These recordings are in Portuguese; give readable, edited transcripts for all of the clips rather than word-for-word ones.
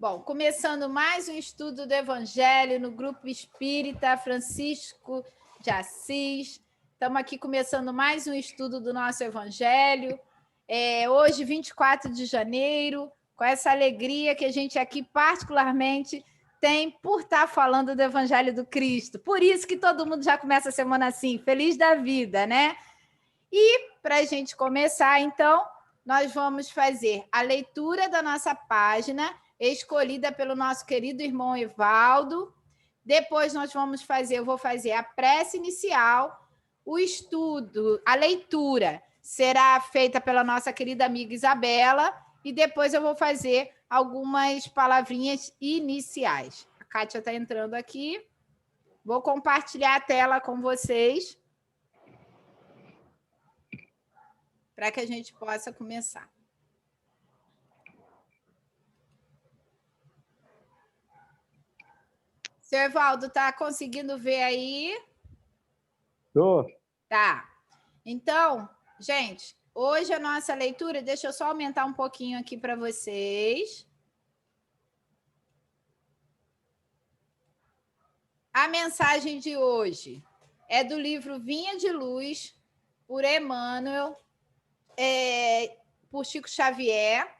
Bom, começando mais um estudo do Evangelho no Grupo Espírita Francisco de Assis. Estamos aqui começando mais um estudo do nosso Evangelho. Hoje, 24 de janeiro, com essa alegria que a gente aqui particularmente tem por estar falando do Evangelho do Cristo. Por isso que todo mundo já começa a semana assim, feliz da vida, né? E para a gente começar, então, nós vamos fazer a leitura da nossa página, escolhida pelo nosso querido irmão Evaldo. Depois eu vou fazer a prece inicial, o estudo, a leitura será feita pela nossa querida amiga Isabela, e depois eu vou fazer algumas palavrinhas iniciais. A Kátia está entrando aqui. Vou compartilhar a tela com vocês para que a gente possa começar. Seu Evaldo, está conseguindo ver aí? Estou. Tá. Então, gente, hoje a nossa leitura, deixa eu só aumentar um pouquinho aqui para vocês. A mensagem de hoje é do livro Vinha de Luz, por Emmanuel, por Chico Xavier,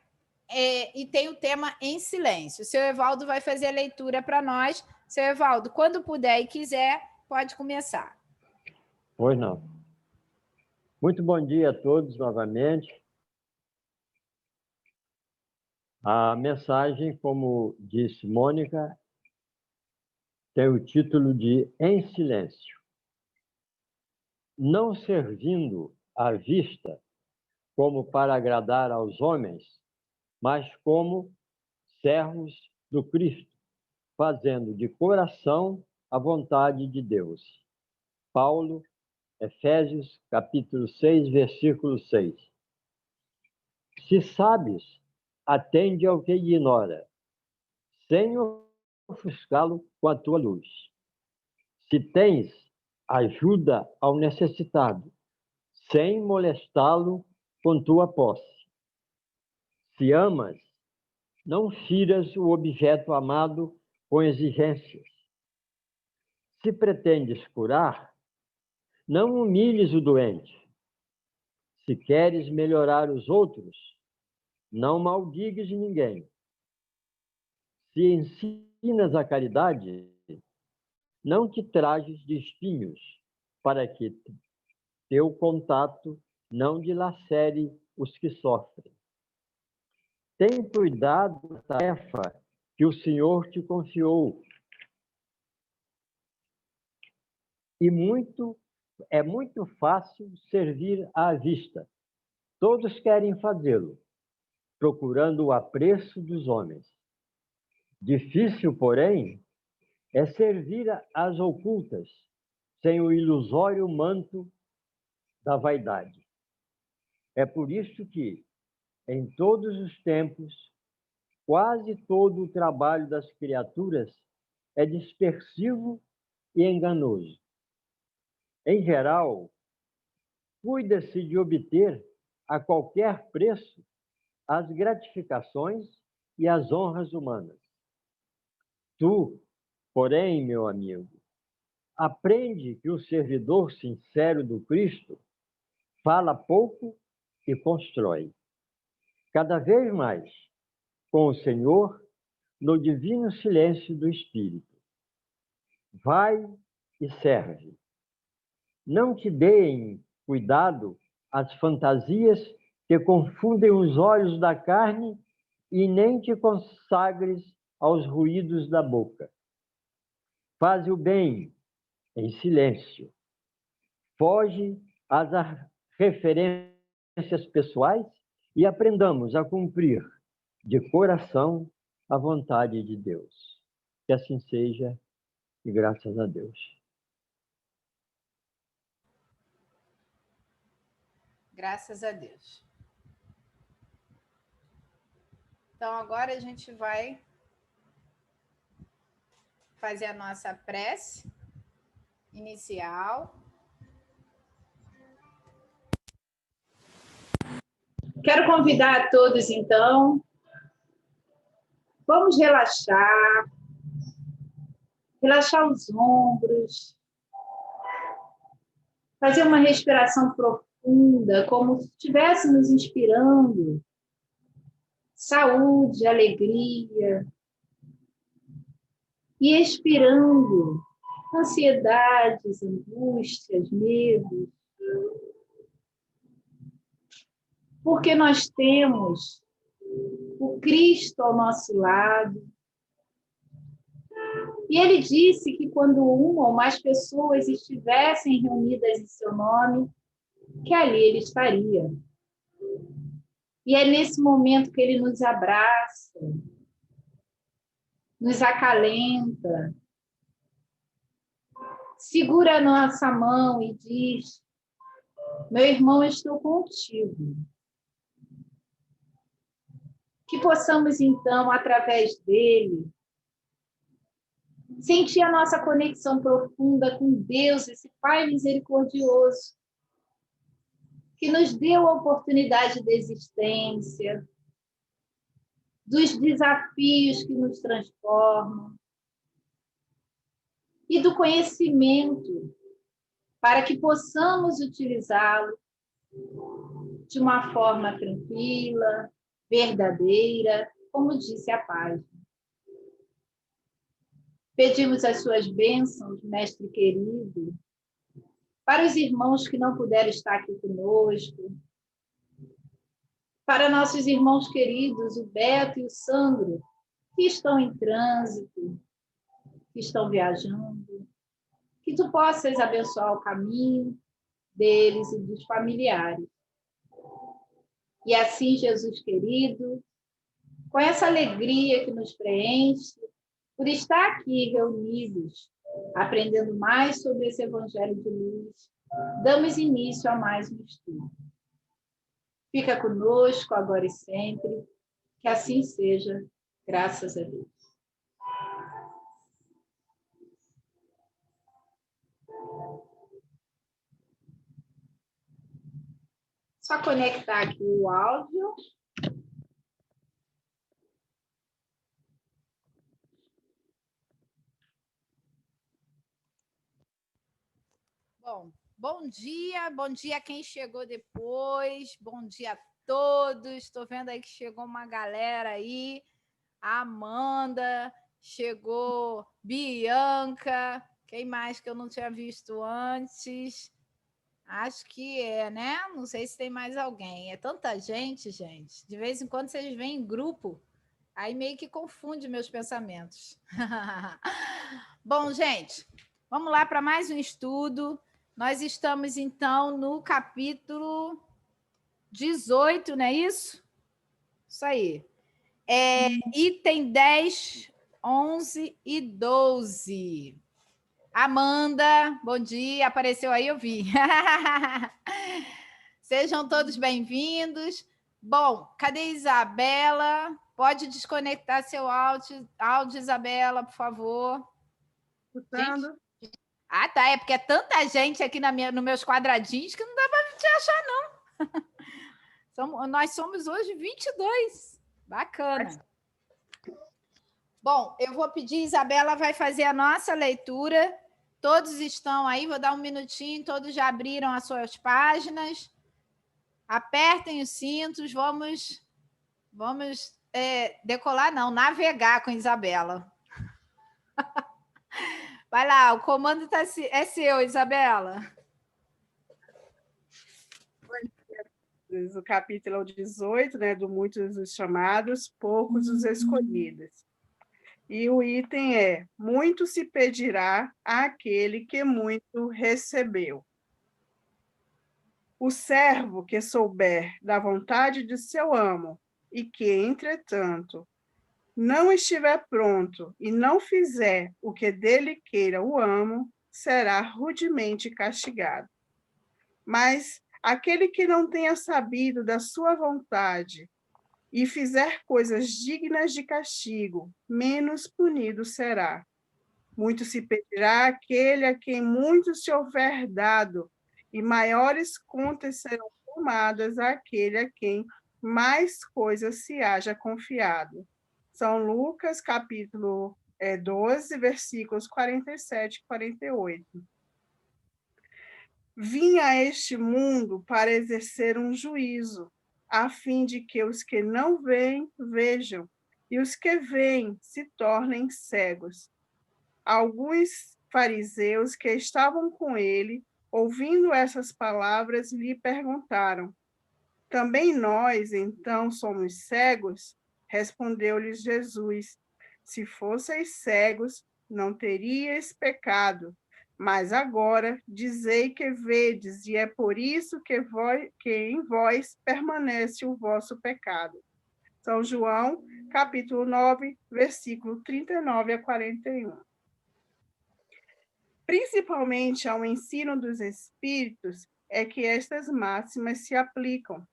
e tem o tema Em Silêncio. O seu Evaldo vai fazer a leitura para nós. Seu Evaldo, quando puder e quiser, pode começar. Pois não. Muito bom dia a todos novamente. A mensagem, como disse Mônica, tem o título de Em Silêncio. Não servindo à vista como para agradar aos homens, mas como servos do Cristo, fazendo de coração a vontade de Deus. Paulo, Efésios, capítulo 6, versículo 6. Se sabes, atende ao que ignora, sem ofuscá-lo com a tua luz. Se tens, ajuda ao necessitado, sem molestá-lo com tua posse. Se amas, não firas o objeto amado com exigências. Se pretendes curar, não humilhes o doente. Se queres melhorar os outros, não maldigues ninguém. Se ensinas a caridade, não te trajes de espinhos, para que teu contato não dilacere os que sofrem. Tem cuidado da tarefa que o Senhor te confiou. E é muito fácil servir à vista. Todos querem fazê-lo, procurando o apreço dos homens. Difícil, porém, é servir às ocultas, sem o ilusório manto da vaidade. É por isso que, em todos os tempos, quase todo o trabalho das criaturas é dispersivo e enganoso. Em geral, cuida-se de obter, a qualquer preço, as gratificações e as honras humanas. Tu, porém, meu amigo, aprende que o servidor sincero do Cristo fala pouco e constrói. Cada vez mais, com o Senhor, no divino silêncio do Espírito. Vai e serve. Não te deem cuidado as fantasias que confundem os olhos da carne e nem te consagres aos ruídos da boca. Faz o bem em silêncio. Foge às referências pessoais e aprendamos a cumprir de coração a vontade de Deus. Que assim seja, e graças a Deus. Graças a Deus. Então, agora a gente vai fazer a nossa prece inicial. Quero convidar a todos, então, Vamos relaxar, relaxar os ombros, fazer uma respiração profunda, como se estivéssemos inspirando saúde, alegria, e expirando ansiedades, angústias, medos. Porque nós temos o Cristo ao nosso lado. E ele disse que quando uma ou mais pessoas estivessem reunidas em seu nome, que ali ele estaria. E é nesse momento que ele nos abraça, nos acalenta, segura a nossa mão e diz: meu irmão, eu estou contigo. Que possamos, então, através dele, sentir a nossa conexão profunda com Deus, esse Pai misericordioso, que nos deu a oportunidade de existência, dos desafios que nos transformam e do conhecimento para que possamos utilizá-lo de uma forma tranquila, verdadeira, como disse a página. Pedimos as suas bênçãos, mestre querido, para os irmãos que não puderam estar aqui conosco, para nossos irmãos queridos, o Beto e o Sandro, que estão em trânsito, que estão viajando, que tu possas abençoar o caminho deles e dos familiares. E assim, Jesus querido, com essa alegria que nos preenche, por estar aqui reunidos, aprendendo mais sobre esse Evangelho de luz, damos início a mais um estudo. Fica conosco agora e sempre, que assim seja, graças a Deus. Só conectar aqui o áudio. Bom dia a quem chegou depois, bom dia a todos. Estou vendo aí que chegou uma galera aí, a Amanda, chegou Bianca, quem mais que eu não tinha visto antes? Acho que é, né? Não sei se tem mais alguém. É tanta gente, gente. De vez em quando vocês vêm em grupo, aí meio que confunde meus pensamentos. Bom, gente, vamos lá para mais um estudo. Nós estamos, então, no capítulo 18, não é isso? Isso aí. Item 10, 11 e 12. Amanda, bom dia. Apareceu aí, eu vi. Sejam todos bem-vindos. Bom, cadê Isabela? Pode desconectar seu áudio, Isabela, por favor. Escutando. Gente? Ah, tá. É porque é tanta gente aqui nos meus quadradinhos que não dá para te achar, não. Nós somos hoje 22. Bacana. Bom, eu vou pedir, Isabela vai fazer a nossa leitura. Todos estão aí, vou dar um minutinho, todos já abriram as suas páginas. Apertem os cintos, vamos decolar, não, navegar com Isabela. Vai lá, o comando é seu, Isabela. O capítulo 18, né, do muitos os chamados, poucos os escolhidos. E o item é: muito se pedirá àquele que muito recebeu. O servo que souber da vontade de seu amo e que, entretanto, não estiver pronto e não fizer o que dele queira o amo, será rudemente castigado. Mas aquele que não tenha sabido da sua vontade e fizer coisas dignas de castigo, menos punido será. Muito se pedirá àquele a quem muito se houver dado, e maiores contas serão tomadas àquele a quem mais coisas se haja confiado. São Lucas, capítulo 12, versículos 47 e 48. Vim a este mundo para exercer um juízo, a fim de que os que não veem, vejam, e os que veem se tornem cegos. Alguns fariseus que estavam com ele, ouvindo essas palavras, lhe perguntaram: também nós, então, somos cegos? Respondeu-lhes Jesus: se fosseis cegos, não teríeis pecado. Mas agora dizei que vedes, e é por isso que em vós permanece o vosso pecado. São João, capítulo 9, versículo 39 a 41. Principalmente ao ensino dos Espíritos é que estas máximas se aplicam.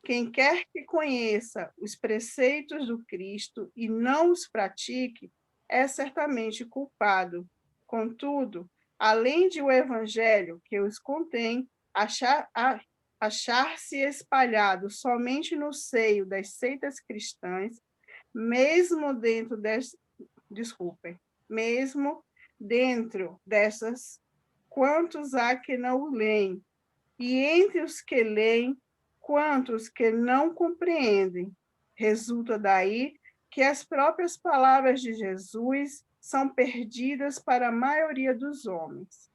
Quem quer que conheça os preceitos do Cristo e não os pratique, é certamente culpado. Contudo, além de o Evangelho que os contém achar-se espalhado somente no seio das seitas cristãs, mesmo dentro dessas, quantos há que não o leem, e entre os que leem, quantos que não compreendem. Resulta daí que as próprias palavras de Jesus são perdidas para a maioria dos homens.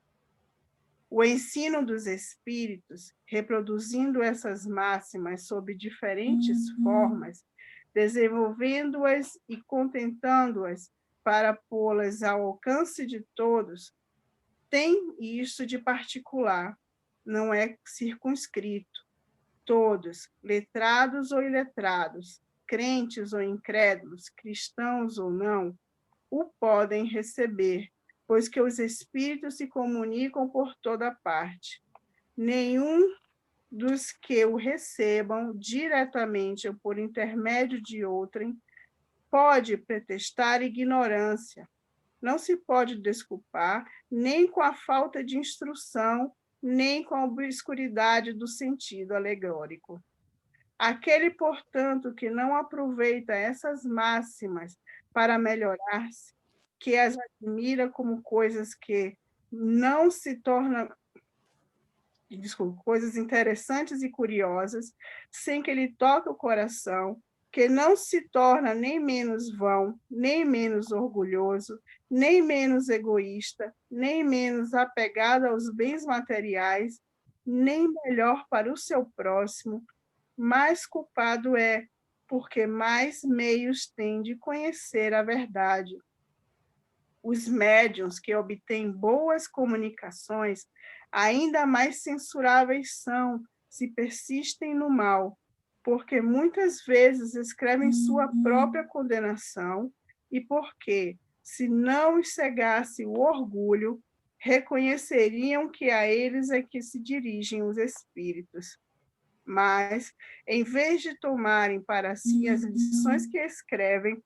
O ensino dos Espíritos, reproduzindo essas máximas sob diferentes formas, desenvolvendo-as e contentando-as para pô-las ao alcance de todos, tem isso de particular, não é circunscrito. Todos, letrados ou iletrados, crentes ou incrédulos, cristãos ou não, o podem receber, pois que os espíritos se comunicam por toda parte. Nenhum dos que o recebam diretamente ou por intermédio de outrem pode pretextar ignorância. Não se pode desculpar nem com a falta de instrução, nem com a obscuridade do sentido alegórico. Aquele, portanto, que não aproveita essas máximas para melhorar-se, que as admira como coisas que não se tornam, coisas interessantes e curiosas, sem que lhe toque o coração, que não se torna nem menos vão, nem menos orgulhoso, nem menos egoísta, nem menos apegado aos bens materiais, nem melhor para o seu próximo, mais culpado é, porque mais meios tem de conhecer a verdade. Os médiuns que obtêm boas comunicações, ainda mais censuráveis são, se persistem no mal, porque muitas vezes escrevem sua própria condenação e porque, se não os cegasse o orgulho, reconheceriam que a eles é que se dirigem os espíritos. Mas, em vez de tomarem para si as lições que escrevem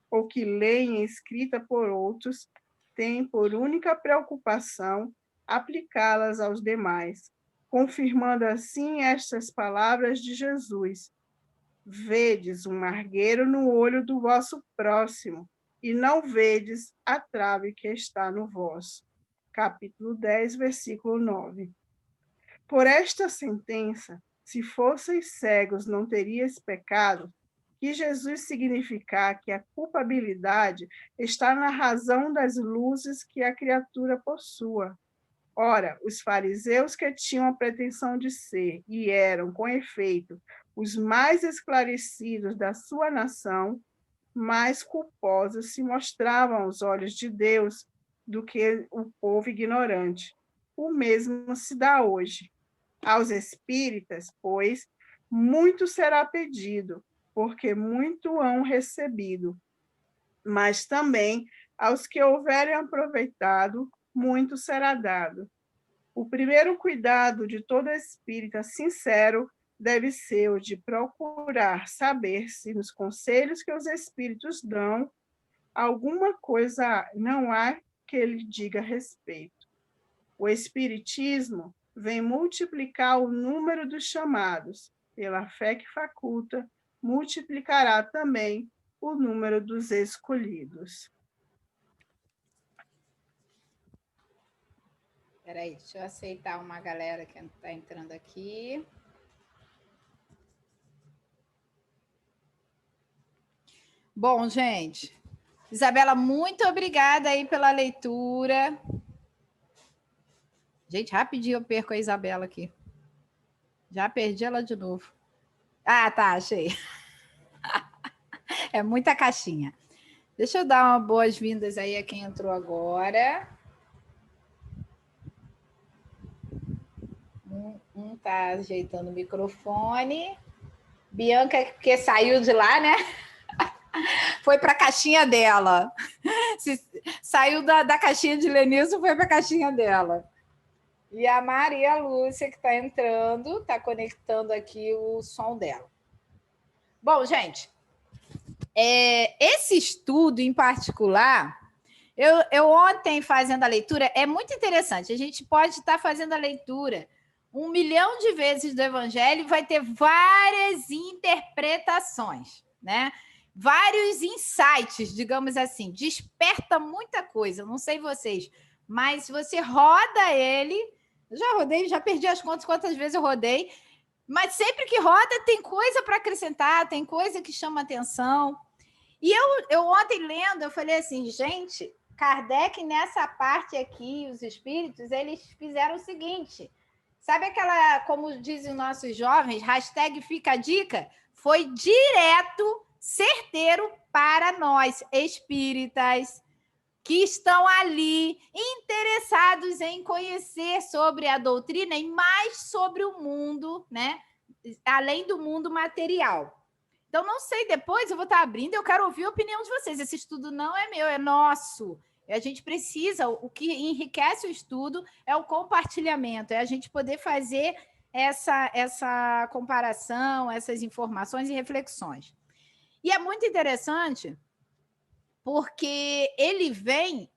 ou que leem escrita por outros, têm por única preocupação aplicá-las aos demais, confirmando assim estas palavras de Jesus: vedes um margueiro no olho do vosso próximo, e não vedes a trave que está no vosso. Capítulo 10, versículo 9. Por esta sentença, se fosseis cegos, não terias pecado, que Jesus significar que a culpabilidade está na razão das luzes que a criatura possua. Ora, os fariseus que tinham a pretensão de ser, e eram, com efeito, os mais esclarecidos da sua nação, mais culposos se mostravam aos olhos de Deus do que o povo ignorante. O mesmo se dá hoje. Aos espíritas, pois, muito será pedido, porque muito hão recebido. Mas também aos que houverem aproveitado, muito será dado. O primeiro cuidado de todo espírita sincero deve ser o de procurar saber se nos conselhos que os espíritos dão, alguma coisa não há que lhe diga respeito. O espiritismo vem multiplicar o número dos chamados, pela fé que faculta, multiplicará também o número dos escolhidos. Espera aí, deixa eu aceitar uma galera que está entrando aqui. Bom, gente, Isabela, muito obrigada aí pela leitura. Gente, rapidinho eu perco a Isabela aqui. Já perdi ela de novo. Ah, tá, achei. É muita caixinha. Deixa eu dar uma boas-vindas aí a quem entrou agora. Um tá ajeitando o microfone. Bianca, que saiu de lá, né? Foi para a caixinha dela. Saiu da caixinha de Lenilson, foi para a caixinha dela. E a Maria Lúcia, que está entrando, está conectando aqui o som dela. Bom, gente, esse estudo em particular, eu ontem fazendo a leitura, é muito interessante. A gente pode estar fazendo a leitura 1 milhão de vezes do Evangelho e vai ter várias interpretações, né? Vários insights, digamos assim. Desperta muita coisa. Não sei vocês, mas se você roda ele... Eu já rodei, já perdi as contas quantas vezes eu rodei, mas sempre que roda tem coisa para acrescentar, tem coisa que chama atenção. E eu ontem lendo, eu falei assim, gente, Kardec nessa parte aqui, os espíritos, eles fizeram o seguinte, sabe aquela, como dizem nossos jovens, hashtag fica a dica? Foi direto, certeiro para nós, espíritas, que estão ali interessados em conhecer sobre a doutrina e mais sobre o mundo, né? Além do mundo material. Então, não sei, depois eu vou estar abrindo, eu quero ouvir a opinião de vocês. Esse estudo não é meu, é nosso. A gente precisa, o que enriquece o estudo é o compartilhamento, é a gente poder fazer essa comparação, essas informações e reflexões. E é muito interessante, porque ele vem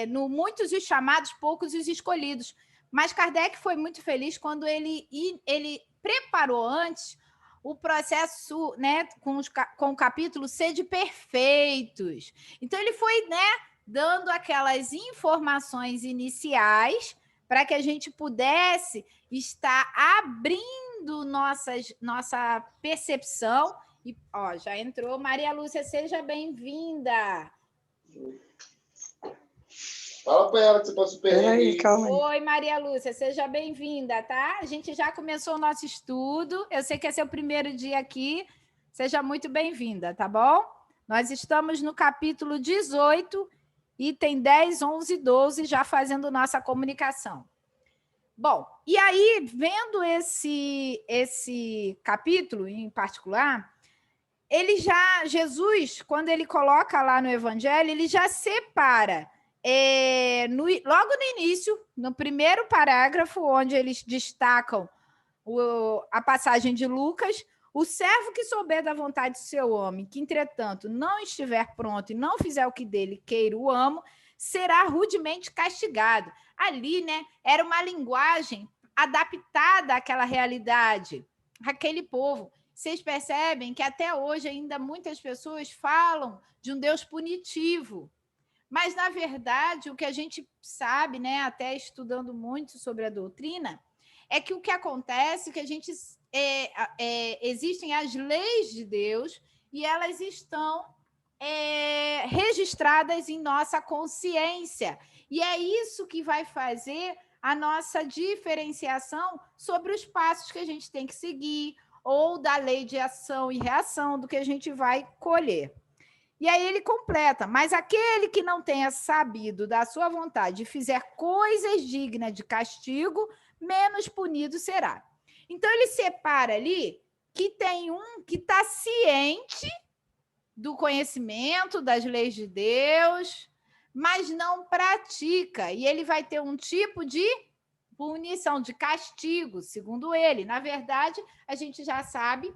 no muitos os chamados, poucos os escolhidos. Mas Kardec foi muito feliz quando ele preparou antes o processo, né, com o capítulo Sede Perfeitos. Então, ele foi, né, dando aquelas informações iniciais para que a gente pudesse estar abrindo nossa percepção. E, ó, já entrou. Maria Lúcia, seja bem-vinda. Fala para ela que você pode perder aí. Calma aí. Oi, Maria Lúcia, seja bem-vinda, tá? A gente já começou o nosso estudo. Eu sei que é seu primeiro dia aqui. Seja muito bem-vinda, tá bom? Nós estamos no capítulo 18, item 10, 11 e 12, já fazendo nossa comunicação. Bom, e aí, vendo esse capítulo em particular, Jesus, quando ele coloca lá no Evangelho, ele já separa, logo no início, no primeiro parágrafo, onde eles destacam a passagem de Lucas, o servo que souber da vontade do seu homem, que, entretanto, não estiver pronto e não fizer o que dele queira o amo, será rudemente castigado. Ali, né, era uma linguagem adaptada àquela realidade, àquele povo. Vocês percebem que até hoje ainda muitas pessoas falam de um Deus punitivo. Mas, na verdade, o que a gente sabe, né, até estudando muito sobre a doutrina, é que o que acontece é que a gente existem as leis de Deus e elas estão registradas em nossa consciência. E é isso que vai fazer a nossa diferenciação sobre os passos que a gente tem que seguir, ou da lei de ação e reação do que a gente vai colher. E aí ele completa, mas aquele que não tenha sabido da sua vontade e fizer coisas dignas de castigo, menos punido será. Então ele separa ali que tem um que está ciente do conhecimento das leis de Deus, mas não pratica, e ele vai ter um tipo de punição, de castigo, segundo ele. Na verdade, a gente já sabe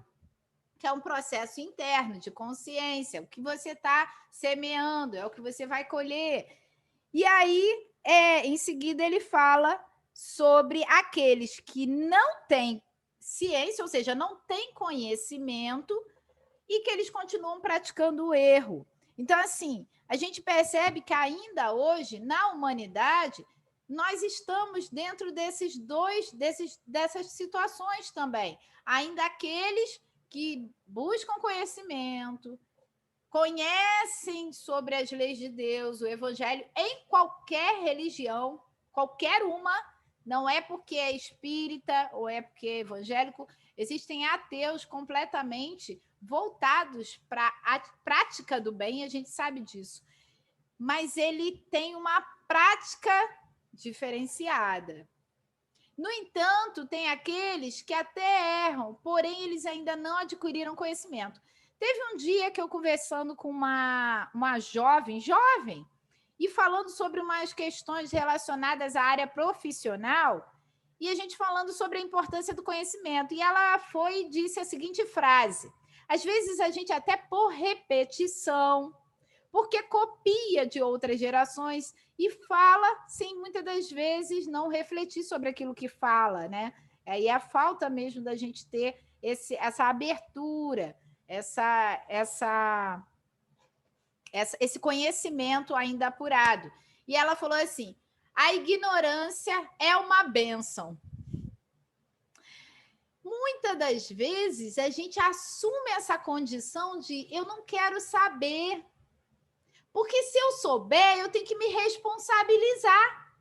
que é um processo interno de consciência. O que você está semeando é o que você vai colher. E aí, em seguida, ele fala sobre aqueles que não têm ciência, ou seja, não têm conhecimento, e que eles continuam praticando o erro. Então, assim, a gente percebe que ainda hoje, na humanidade, nós estamos dentro dessas situações também. Ainda aqueles que buscam conhecimento, conhecem sobre as leis de Deus, o evangelho, em qualquer religião, qualquer uma, não é porque é espírita ou é porque é evangélico, existem ateus completamente voltados para a prática do bem, a gente sabe disso. Mas ele tem uma prática diferenciada. No entanto, tem aqueles que até erram, porém eles ainda não adquiriram conhecimento. Teve um dia que eu conversando com uma jovem, e falando sobre umas questões relacionadas à área profissional, e a gente falando sobre a importância do conhecimento. E ela foi e disse a seguinte frase: às vezes a gente até por repetição, porque copia de outras gerações e fala sem muitas das vezes não refletir sobre aquilo que fala, né? Aí é a falta mesmo da gente ter essa abertura, esse conhecimento ainda apurado. E ela falou assim: a ignorância é uma bênção. Muitas das vezes a gente assume essa condição de eu não quero saber, porque se eu souber, eu tenho que me responsabilizar.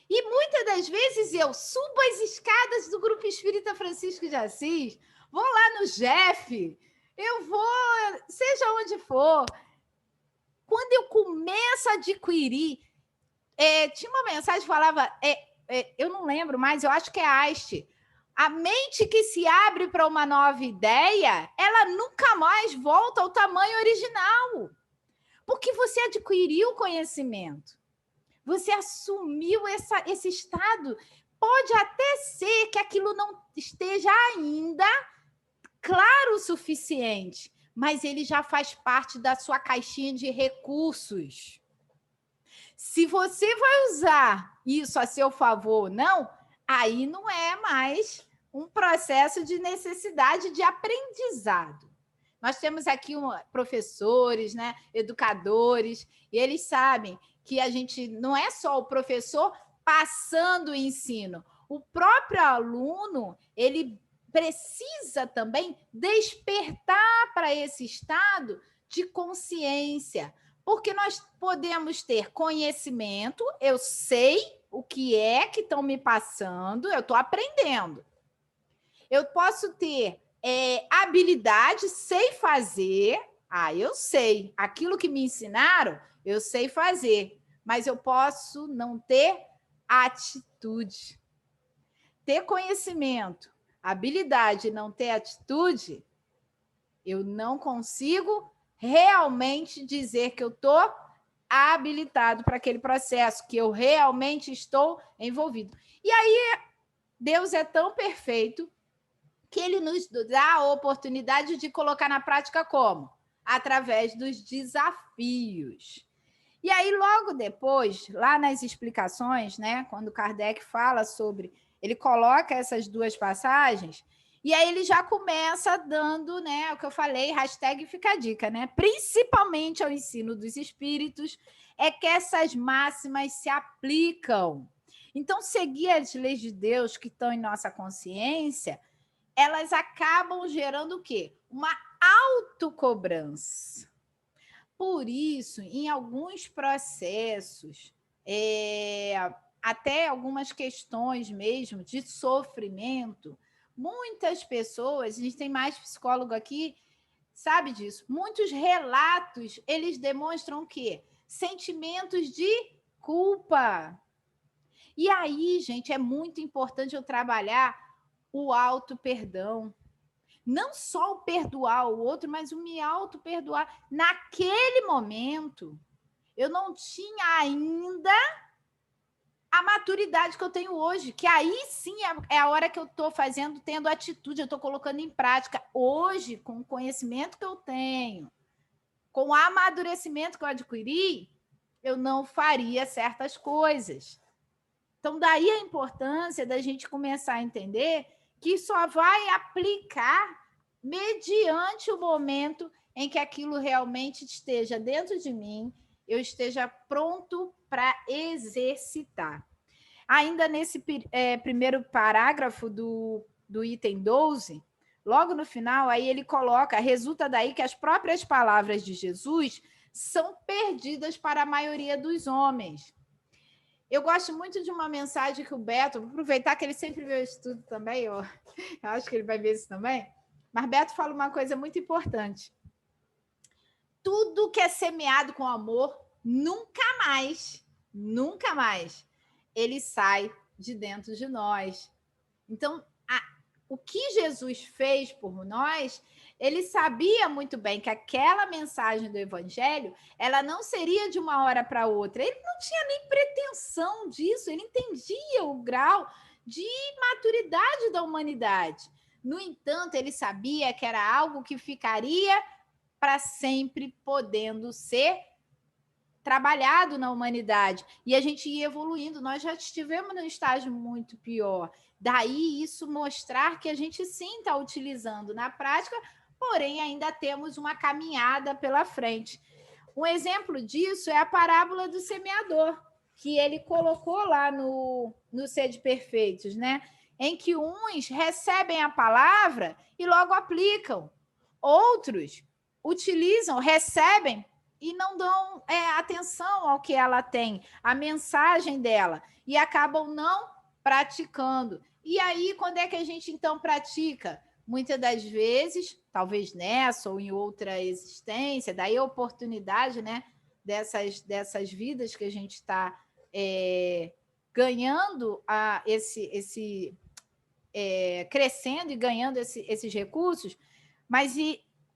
E muitas das vezes eu subo as escadas do Grupo Espírita Francisco de Assis, vou lá no Jeff, eu vou, seja onde for. Quando eu começo a adquirir, tinha uma mensagem que falava, eu não lembro mais, eu acho que é Aste, a mente que se abre para uma nova ideia, ela nunca mais volta ao tamanho original. Porque você adquiriu conhecimento. Você assumiu esse estado. Pode até ser que aquilo não esteja ainda claro o suficiente, mas ele já faz parte da sua caixinha de recursos. Se você vai usar isso a seu favor ou não, aí não é mais um processo de necessidade de aprendizado. Nós temos aqui professores, né, educadores, e eles sabem que a gente não é só o professor passando o ensino. O próprio aluno, ele precisa também despertar para esse estado de consciência, porque nós podemos ter conhecimento, eu sei o que é que estão me passando, eu estou aprendendo. Eu posso ter habilidade, sei fazer, eu sei, aquilo que me ensinaram, eu sei fazer, mas eu posso não ter atitude. Ter conhecimento, habilidade e não ter atitude, eu não consigo realmente dizer que eu estou habilitado para aquele processo, que eu realmente estou envolvido. E aí, Deus é tão perfeito que ele nos dá a oportunidade de colocar na prática como? Através dos desafios. E aí, logo depois, lá nas explicações, né, quando Kardec fala sobre... Ele coloca essas duas passagens, e aí ele já começa dando, né, o que eu falei, hashtag fica a dica, né? Principalmente ao ensino dos espíritos, é que essas máximas se aplicam. Então, seguir as leis de Deus que estão em nossa consciência, elas acabam gerando o quê? Uma autocobrança. Por isso, em alguns processos, até algumas questões mesmo de sofrimento, muitas pessoas, a gente tem mais psicólogo aqui, sabe disso, muitos relatos, eles demonstram o quê? Sentimentos de culpa. E aí, gente, é muito importante eu trabalhar o auto-perdão. Não só o perdoar o outro, mas o me auto-perdoar. Naquele momento, eu não tinha ainda a maturidade que eu tenho hoje, que aí sim é a hora que eu estou fazendo, tendo atitude, eu estou colocando em prática. Hoje, com o conhecimento que eu tenho, com o amadurecimento que eu adquiri, eu não faria certas coisas. Então, daí a importância da gente começar a entender que só vai aplicar mediante o momento em que aquilo realmente esteja dentro de mim, eu esteja pronto para exercitar. Ainda nesse primeiro parágrafo do item 12, logo no final, aí ele coloca, resulta daí que as próprias palavras de Jesus são perdidas para a maioria dos homens. Eu gosto muito de uma mensagem que o Beto, vou aproveitar que ele sempre vê o estudo também, eu acho que ele vai ver isso também, mas Beto fala uma coisa muito importante. Tudo que é semeado com amor, nunca mais, ele sai de dentro de nós. Então, o que Jesus fez por nós, ele sabia muito bem que aquela mensagem do Evangelho, ela não seria de uma hora para outra. Ele não tinha nem pretensão disso, ele entendia o grau de maturidade da humanidade. No entanto, ele sabia que era algo que ficaria para sempre podendo ser trabalhado na humanidade. E a gente ia evoluindo. Nós já estivemos num estágio muito pior. Daí isso mostrar que a gente sim está utilizando na prática, porém ainda temos uma caminhada pela frente. Um exemplo disso é a parábola do semeador, que ele colocou lá no Sede Perfeitos, né? Em que uns recebem a palavra e logo aplicam. Outros utilizam, recebem e não dão atenção ao que ela tem, a mensagem dela, e acabam não praticando. E aí, quando é que a gente, então, pratica? Muitas das vezes, talvez nessa ou em outra existência, daí a oportunidade, né, dessas vidas que a gente está ganhando crescendo e ganhando esses recursos, mas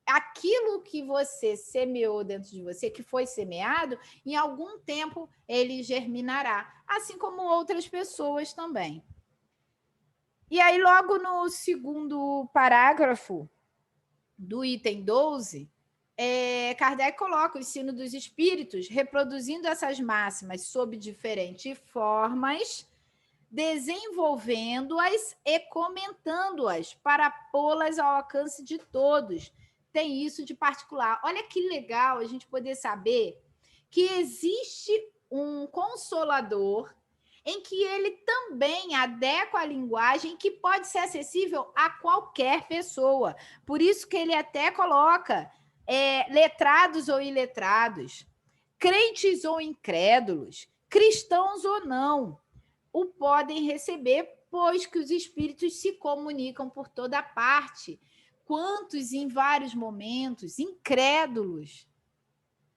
aquilo que você semeou dentro de você, que foi semeado, em algum tempo ele germinará, assim como outras pessoas também. E aí, logo no segundo parágrafo do item 12, Kardec coloca o ensino dos espíritos, reproduzindo essas máximas sob diferentes formas, desenvolvendo-as e comentando-as para pô-las ao alcance de todos. Tem isso de particular. Olha que legal a gente poder saber que existe um consolador em que ele também adequa a linguagem que pode ser acessível a qualquer pessoa. Por isso que ele até coloca letrados ou iletrados, crentes ou incrédulos, cristãos ou não, o podem receber, pois que os espíritos se comunicam por toda parte. Quantos, em vários momentos, incrédulos,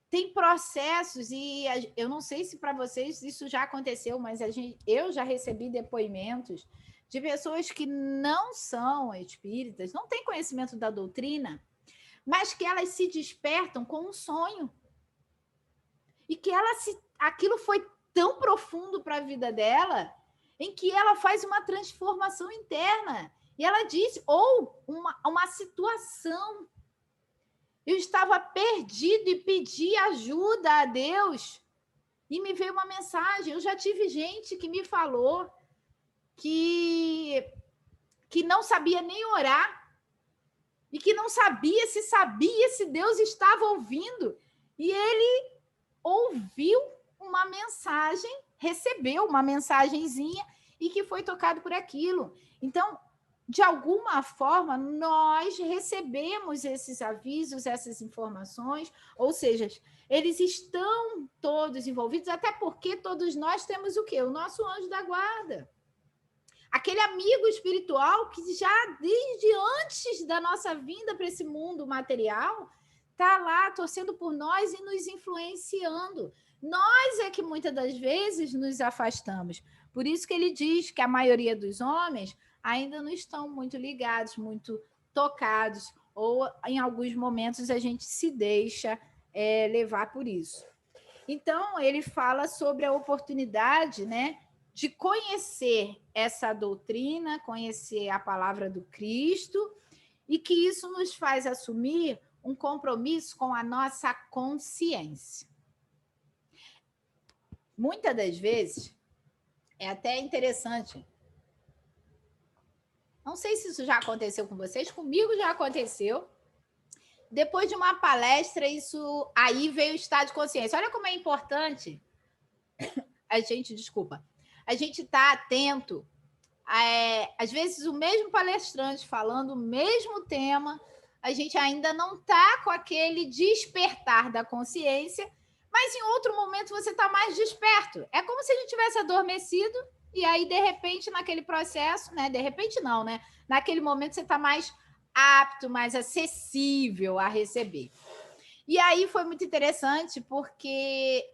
tem processos, e eu não sei se para vocês isso já aconteceu, mas eu já recebi depoimentos de pessoas que não são espíritas, não têm conhecimento da doutrina, mas que elas se despertam com um sonho. E que aquilo foi tão profundo para a vida dela, em que ela faz uma transformação interna. E ela disse, ou uma situação. Eu estava perdido e pedi ajuda a Deus. E me veio uma mensagem. Eu já tive gente que me falou que não sabia nem orar. E que não sabia se Deus estava ouvindo. E ele ouviu uma mensagem, recebeu uma mensagenzinha e que foi tocado por aquilo. Então, de alguma forma, nós recebemos esses avisos, essas informações, ou seja, eles estão todos envolvidos, até porque todos nós temos o quê? O nosso anjo da guarda. Aquele amigo espiritual que já desde antes da nossa vinda para esse mundo material está lá torcendo por nós e nos influenciando. Nós é que muitas das vezes nos afastamos. Por isso que ele diz que a maioria dos homens ainda não estão muito ligados, muito tocados, ou em alguns momentos a gente se deixa levar por isso. Então, ele fala sobre a oportunidade, né, de conhecer essa doutrina, conhecer a palavra do Cristo, e que isso nos faz assumir um compromisso com a nossa consciência. Muitas das vezes, é até interessante, Não sei se isso já aconteceu com vocês, comigo já aconteceu. Depois de uma palestra, isso aí veio o estado de consciência. Olha como é importante a gente estar atento. Às vezes, o mesmo palestrante falando o mesmo tema, a gente ainda não está com aquele despertar da consciência, mas em outro momento você está mais desperto. É como se a gente tivesse adormecido e aí, de repente, naquele processo, né? De repente não, né? Naquele momento você está mais apto, mais acessível a receber. E aí foi muito interessante porque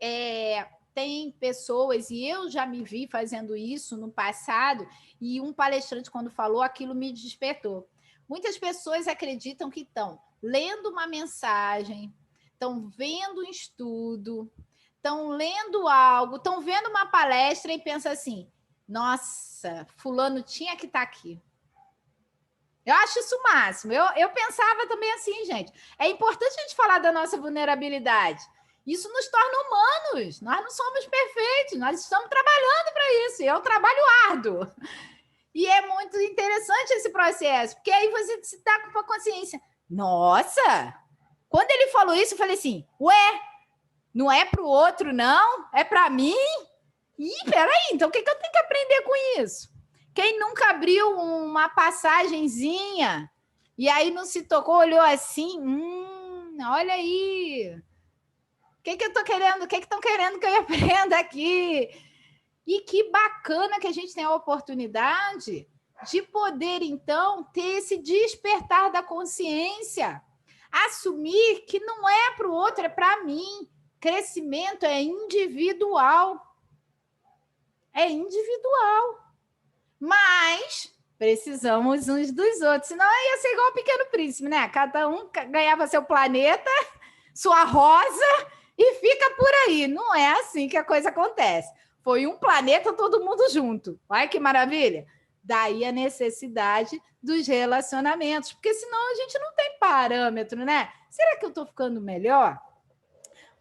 tem pessoas, e eu já me vi fazendo isso no passado, e um palestrante, quando falou, aquilo me despertou. Muitas pessoas acreditam que estão lendo uma mensagem, estão vendo um estudo, estão lendo algo, estão vendo uma palestra e pensam assim, nossa, fulano tinha que estar aqui. Eu acho isso o máximo. Eu pensava também assim, gente. É importante a gente falar da nossa vulnerabilidade. Isso nos torna humanos. Nós não somos perfeitos. Nós estamos trabalhando para isso. E é um trabalho árduo. E é muito interessante esse processo, porque aí você se dá com a consciência. Nossa! Quando ele falou isso, eu falei assim, ué, não é para o outro, não? É para mim? Ih, peraí, então o que eu tenho que aprender com isso? Quem nunca abriu uma passagenzinha e aí não se tocou, olhou assim, olha aí, o que eu estou querendo? O que estão querendo que eu aprenda aqui? E que bacana que a gente tem a oportunidade de poder, então, ter esse despertar da consciência. Assumir que não é para o outro, é para mim. Crescimento é individual. É individual. Mas precisamos uns dos outros, senão ia ser igual o Pequeno Príncipe, né? Cada um ganhava seu planeta, sua rosa e fica por aí. Não é assim que a coisa acontece. Foi um planeta, todo mundo junto. Olha que maravilha! Daí a necessidade dos relacionamentos, porque senão a gente não tem parâmetro, né? Será que eu estou ficando melhor?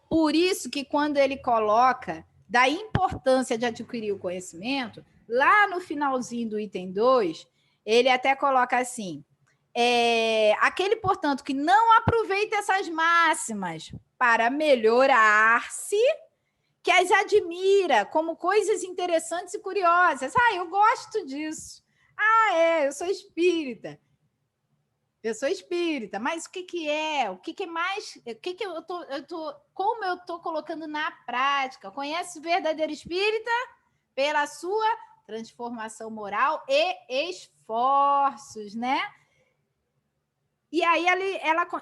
Por isso que quando ele coloca da importância de adquirir o conhecimento, lá no finalzinho do item 2, ele até coloca assim, aquele, portanto, que não aproveita essas máximas para melhorar-se, que as admira como coisas interessantes e curiosas. Eu gosto disso. Eu sou espírita. Eu sou espírita, mas o que é? O que é mais? Como eu estou colocando na prática? Conhece o verdadeiro espírita? Pela sua transformação moral e esforços, né? E aí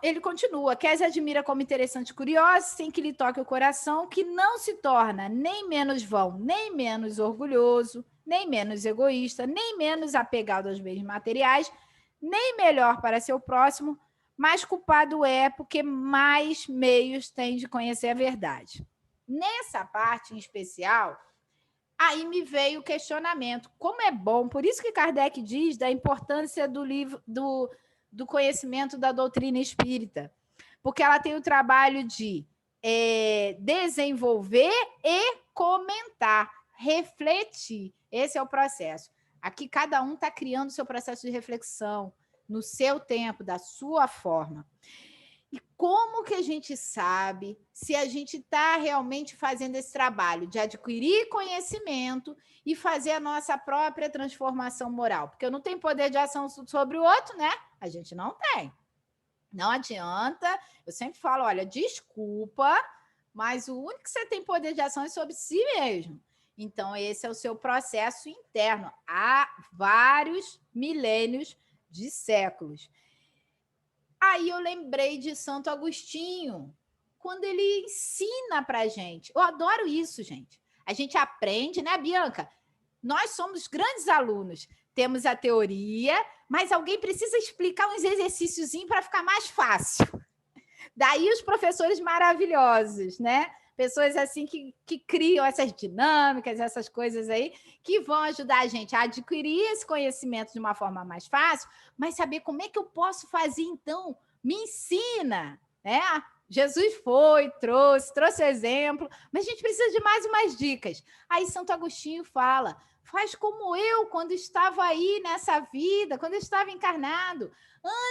ele continua, que as admira como interessante e curiosa, sem que lhe toque o coração, que não se torna nem menos vão, nem menos orgulhoso, nem menos egoísta, nem menos apegado aos bens materiais, nem melhor para seu próximo, mas culpado é porque mais meios tem de conhecer a verdade. Nessa parte em especial, aí me veio o questionamento. Como é bom, por isso que Kardec diz da importância do livro do conhecimento da doutrina espírita, porque ela tem o trabalho de desenvolver e comentar, refletir. Esse é o processo. Aqui cada um está criando o seu processo de reflexão, no seu tempo, da sua forma. E como que a gente sabe se a gente está realmente fazendo esse trabalho de adquirir conhecimento e fazer a nossa própria transformação moral? Porque eu não tenho poder de ação sobre o outro, né? A gente não tem. Não adianta. Eu sempre falo, olha, desculpa, mas o único que você tem poder de ação é sobre si mesmo. Então, esse é o seu processo interno há vários milênios de séculos. Aí eu lembrei de Santo Agostinho, quando ele ensina para a gente. Eu adoro isso, gente. A gente aprende, né, Bianca? Nós somos grandes alunos. Temos a teoria, mas alguém precisa explicar uns exercíciozinhos para ficar mais fácil. Daí os professores maravilhosos, né? Pessoas assim que criam essas dinâmicas, essas coisas aí, que vão ajudar a gente a adquirir esse conhecimento de uma forma mais fácil, mas saber como é que eu posso fazer, então, me ensina, né? Jesus foi, trouxe exemplo, mas a gente precisa de mais umas dicas. Aí Santo Agostinho fala, faz como eu quando estava aí nessa vida, quando eu estava encarnado.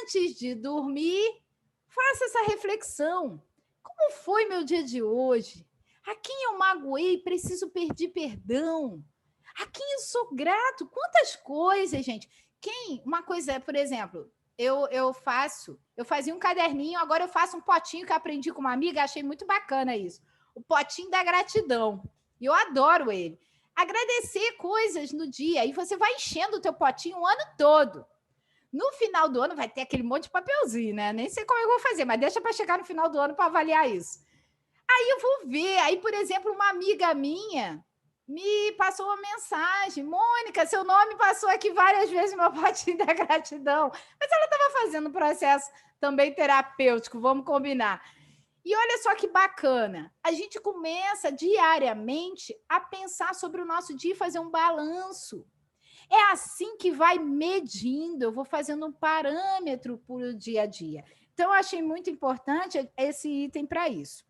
Antes de dormir, faça essa reflexão. Como foi meu dia de hoje? A quem eu magoei, preciso pedir perdão. A quem eu sou grato? Quantas coisas, gente. Uma coisa, por exemplo, eu fazia um caderninho, agora eu faço um potinho que eu aprendi com uma amiga, achei muito bacana isso. O potinho da gratidão. E eu adoro ele. Agradecer coisas no dia, e você vai enchendo o teu potinho o ano todo. No final do ano vai ter aquele monte de papelzinho, né? Nem sei como eu vou fazer, mas deixa para chegar no final do ano para avaliar isso. Aí eu vou ver. Aí, por exemplo, uma amiga minha me passou uma mensagem. Mônica, seu nome passou aqui várias vezes no meu potinho da gratidão. Mas ela estava fazendo um processo também terapêutico, vamos combinar. E olha só que bacana. A gente começa diariamente a pensar sobre o nosso dia e fazer um balanço. É assim que vai medindo, eu vou fazendo um parâmetro para o dia a dia. Então, eu achei muito importante esse item para isso.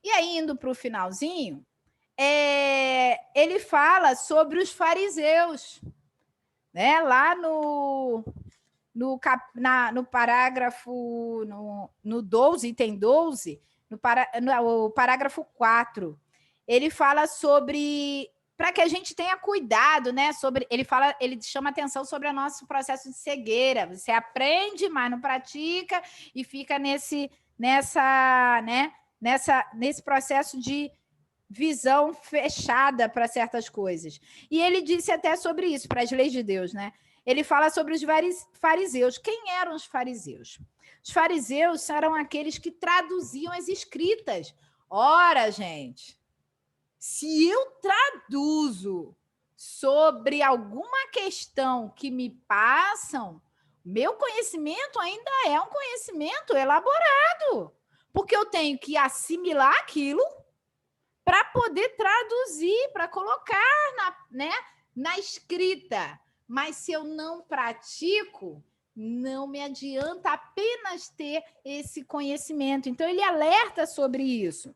E aí, indo para o finalzinho, ele fala sobre os fariseus, né? Lá no parágrafo, no 12, item 12, no parágrafo 4, ele fala sobre... para que a gente tenha cuidado, né? Ele chama atenção sobre o nosso processo de cegueira. Você aprende, mas não pratica e fica nesse processo de visão fechada para certas coisas. E ele disse até sobre isso, para as leis de Deus, né? Ele fala sobre os fariseus. Quem eram os fariseus? Os fariseus eram aqueles que traduziam as escritas. Ora, gente, se eu traduzo sobre alguma questão que me passam, meu conhecimento ainda é um conhecimento elaborado, porque eu tenho que assimilar aquilo para poder traduzir, para colocar na escrita. Mas se eu não pratico, não me adianta apenas ter esse conhecimento. Então, ele alerta sobre isso.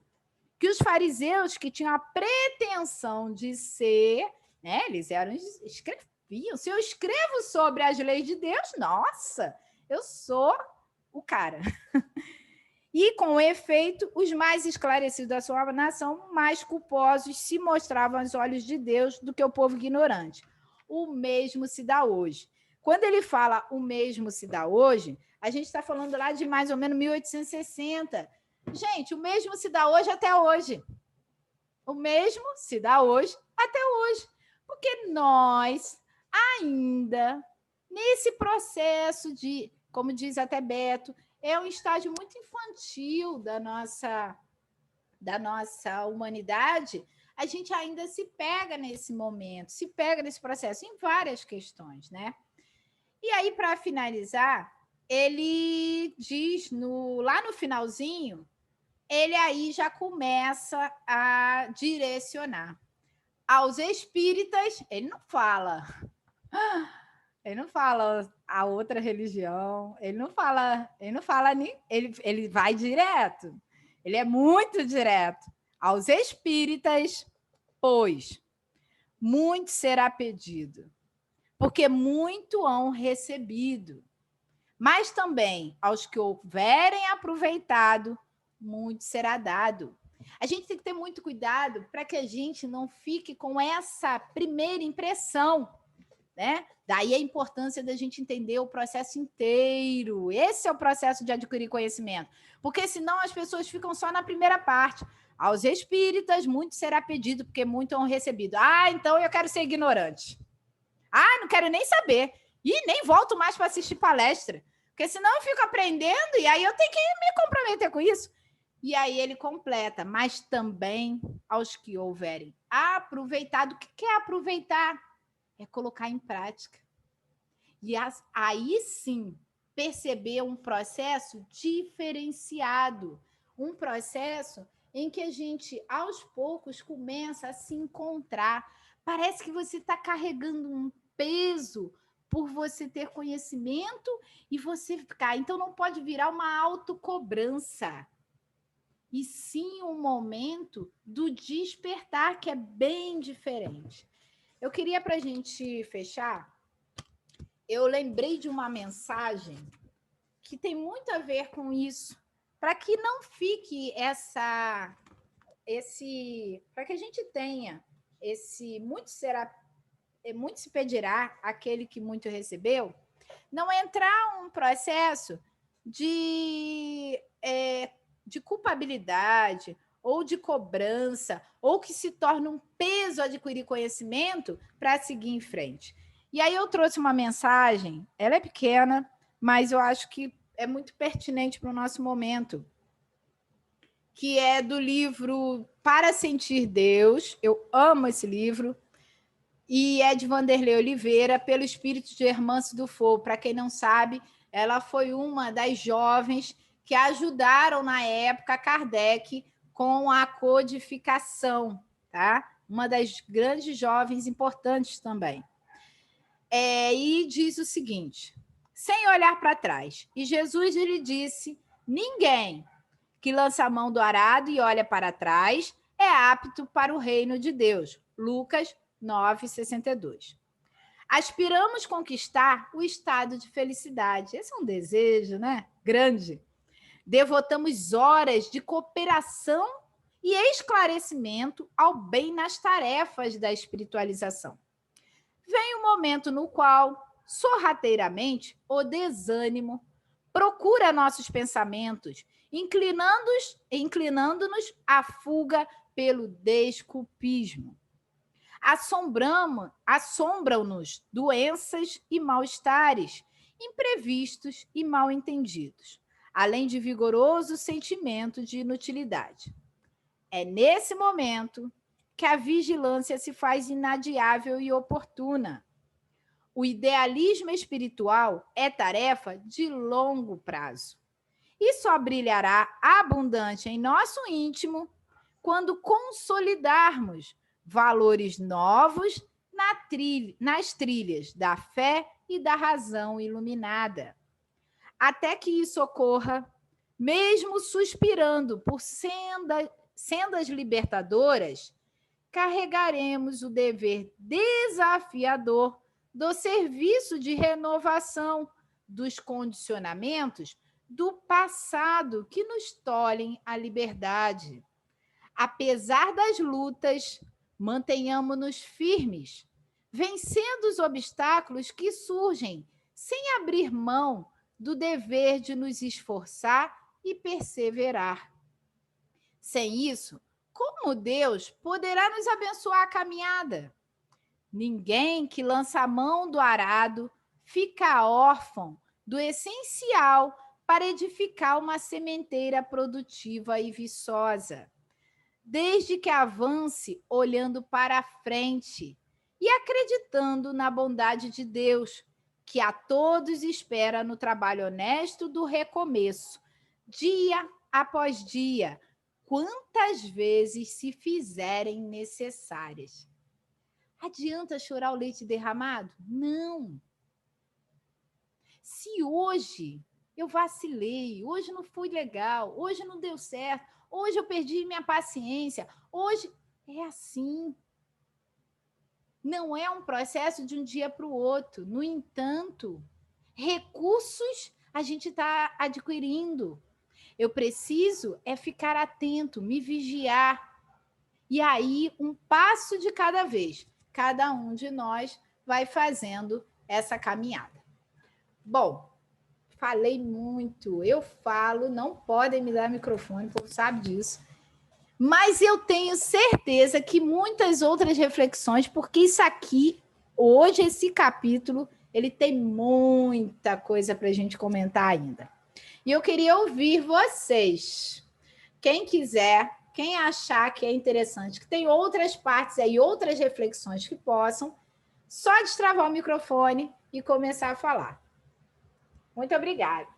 Que os fariseus que tinham a pretensão de ser, né, eles escreviam. Se eu escrevo sobre as leis de Deus, nossa, eu sou o cara. E, com efeito, os mais esclarecidos da sua nação, mais culposos, se mostravam aos olhos de Deus do que o povo ignorante. O mesmo se dá hoje. Quando ele fala o mesmo se dá hoje, a gente está falando lá de mais ou menos 1860. Gente, o mesmo se dá hoje até hoje. O mesmo se dá hoje até hoje. Porque nós ainda, nesse processo de, como diz até Beto, é um estágio muito infantil da nossa humanidade, a gente ainda se pega nesse momento, se pega nesse processo em várias questões, né? E aí, para finalizar, ele diz, lá no finalzinho, ele aí já começa a direcionar. Aos espíritas, ele não fala a outra religião, ele vai direto. Ele é muito direto. Aos espíritas, pois, muito será pedido, porque muito hão recebido. Mas também aos que houverem aproveitado, muito será dado. A gente tem que ter muito cuidado para que a gente não fique com essa primeira impressão, né? Daí a importância da gente entender o processo inteiro. Esse é o processo de adquirir conhecimento. Porque senão as pessoas ficam só na primeira parte. Aos espíritas, muito será pedido, porque muito hão recebido. Ah, então eu quero ser ignorante. Ah, não quero nem saber. E nem volto mais para assistir palestra. Porque senão eu fico aprendendo e aí eu tenho que me comprometer com isso. E aí ele completa, mas também aos que houverem aproveitado. O que é aproveitar? É colocar em prática. E aí sim, perceber um processo diferenciado, um processo em que a gente, aos poucos, começa a se encontrar. Parece que você está carregando um peso por você ter conhecimento e você ficar. Então, não pode virar uma autocobrança. e sim um momento do despertar, que é bem diferente. Eu queria, para a gente fechar, eu lembrei de uma mensagem que tem muito a ver com isso, para que não fique para que a gente tenha muito se pedirá aquele que muito recebeu, não entrar um processo de culpabilidade ou de cobrança, ou que se torna um peso adquirir conhecimento para seguir em frente. E aí eu trouxe uma mensagem, ela é pequena, mas eu acho que é muito pertinente para o nosso momento, que é do livro Para Sentir Deus. Eu amo esse livro. E é de Vanderlei Oliveira, pelo espírito de Hermance Dufour. Para quem não sabe, ela foi uma das jovens que ajudaram, na época, Kardec com a codificação, tá? Uma das grandes jovens importantes também. E diz o seguinte: sem olhar para trás. E Jesus lhe disse: ninguém que lança a mão do arado e olha para trás é apto para o reino de Deus. Lucas 9:62. Aspiramos conquistar o estado de felicidade. Esse é um desejo, né? Grande. Devotamos horas de cooperação e esclarecimento ao bem nas tarefas da espiritualização. Vem um momento no qual, sorrateiramente, o desânimo procura nossos pensamentos, inclinando-nos à fuga pelo desculpismo. Assombram-nos doenças e mal-estares, imprevistos e mal-entendidos, além de vigoroso sentimento de inutilidade. É nesse momento que a vigilância se faz inadiável e oportuna. O idealismo espiritual é tarefa de longo prazo e só brilhará abundante em nosso íntimo quando consolidarmos valores novos nas trilhas da fé e da razão iluminada. Até que isso ocorra, mesmo suspirando por sendas libertadoras, carregaremos o dever desafiador do serviço de renovação dos condicionamentos do passado que nos tolhem a liberdade. Apesar das lutas, mantenhamos-nos firmes, vencendo os obstáculos que surgem, sem abrir mão do dever de nos esforçar e perseverar. Sem isso, como Deus poderá nos abençoar a caminhada? Ninguém que lança a mão do arado fica órfão do essencial para edificar uma sementeira produtiva e viçosa. Desde que avance olhando para a frente e acreditando na bondade de Deus, que a todos espera no trabalho honesto do recomeço, dia após dia, quantas vezes se fizerem necessárias. Adianta chorar o leite derramado? Não. Se hoje eu vacilei, hoje não fui legal, hoje não deu certo, hoje eu perdi minha paciência, hoje é assim. Não é um processo de um dia para o outro. No entanto, recursos a gente está adquirindo. Eu preciso ficar atento, me vigiar. E aí, um passo de cada vez, cada um de nós vai fazendo essa caminhada. Bom, falei muito, eu falo, não podem me dar microfone, o povo sabe disso. Mas eu tenho certeza que muitas outras reflexões, porque isso aqui, hoje, esse capítulo, ele tem muita coisa para a gente comentar ainda. E eu queria ouvir vocês. Quem quiser, quem achar que é interessante, que tem outras partes aí, outras reflexões que possam, só destravar o microfone e começar a falar. Muito obrigada.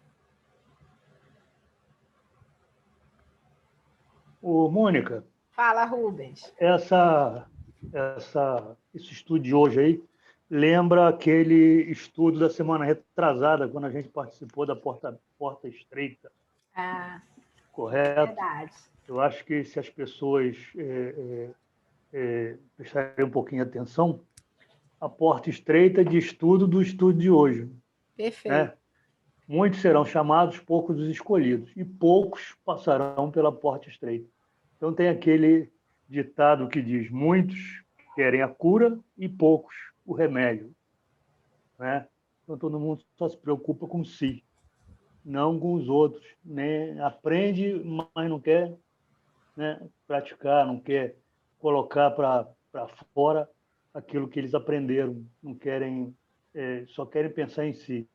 Ô, Mônica. Fala, Rubens. Esse estudo de hoje aí lembra aquele estudo da semana retrasada, quando a gente participou da Porta Estreita. correto? Verdade. Eu acho que se as pessoas prestarem um pouquinho de atenção, a porta estreita de estudo do estudo de hoje, Perfeito. né? Muitos serão chamados, poucos os escolhidos, e poucos passarão pela porta estreita. Então tem aquele ditado que diz: muitos querem a cura e poucos o remédio, né? Então todo mundo só se preocupa com si, não com os outros, né? Aprende, mas não quer, né, praticar, não quer colocar para fora aquilo que eles aprenderam, não querem, só querem pensar em si.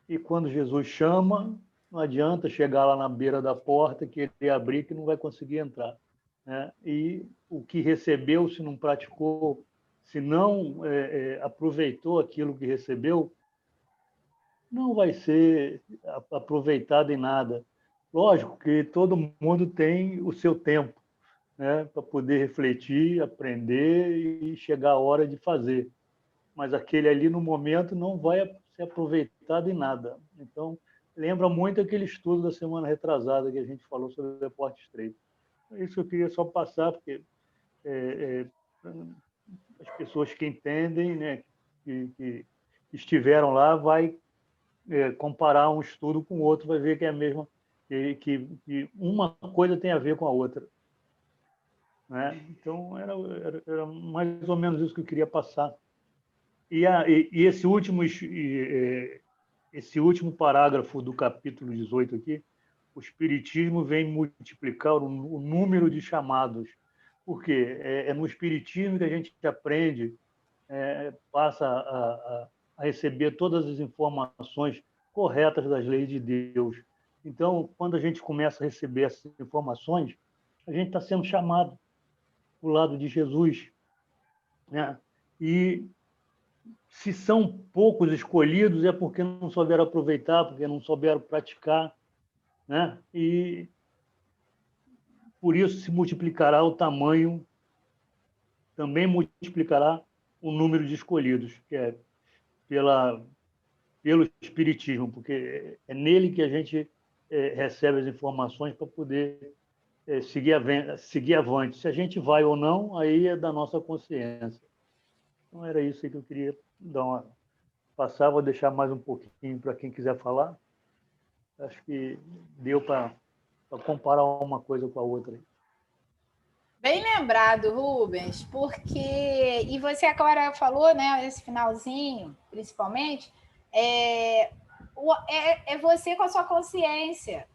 E quando Jesus chama, não adianta chegar lá na beira da porta, querer abrir, que não vai conseguir entrar, né? E o que recebeu, se não praticou, se não aproveitou aquilo que recebeu, não vai ser aproveitado em nada. Lógico que todo mundo tem o seu tempo, né, para poder refletir, aprender e chegar a hora de fazer. Mas aquele ali no momento não vai ser aproveitado em nada. Então, lembra muito aquele estudo da semana retrasada que a gente falou sobre a porta estreita. É isso que eu queria só passar, porque as pessoas que entendem, né, que estiveram lá, vai comparar um estudo com o outro, vai ver que é a mesma, que uma coisa tem a ver com a outra, né? Então, era mais ou menos isso que eu queria passar. E esse último parágrafo do capítulo 18 aqui, o Espiritismo vem multiplicar o número de chamados, porque é no Espiritismo que a gente aprende, passa a receber todas as informações corretas das leis de Deus. Então, quando a gente começa a receber essas informações, a gente está sendo chamado para o lado de Jesus, né? E se são poucos escolhidos, é porque não souberam aproveitar, porque não souberam praticar, né? E por isso se multiplicará o tamanho, também multiplicará o número de escolhidos, que é pelo Espiritismo, porque é nele que a gente recebe as informações para poder seguir avante. Se a gente vai ou não, aí é da nossa consciência. Então, era isso aí que eu queria passar. Vou deixar mais um pouquinho para quem quiser falar. Acho que deu para comparar uma coisa com a outra. Bem lembrado, Rubens, porque... E você agora falou, né, esse finalzinho, principalmente, é você com a sua consciência.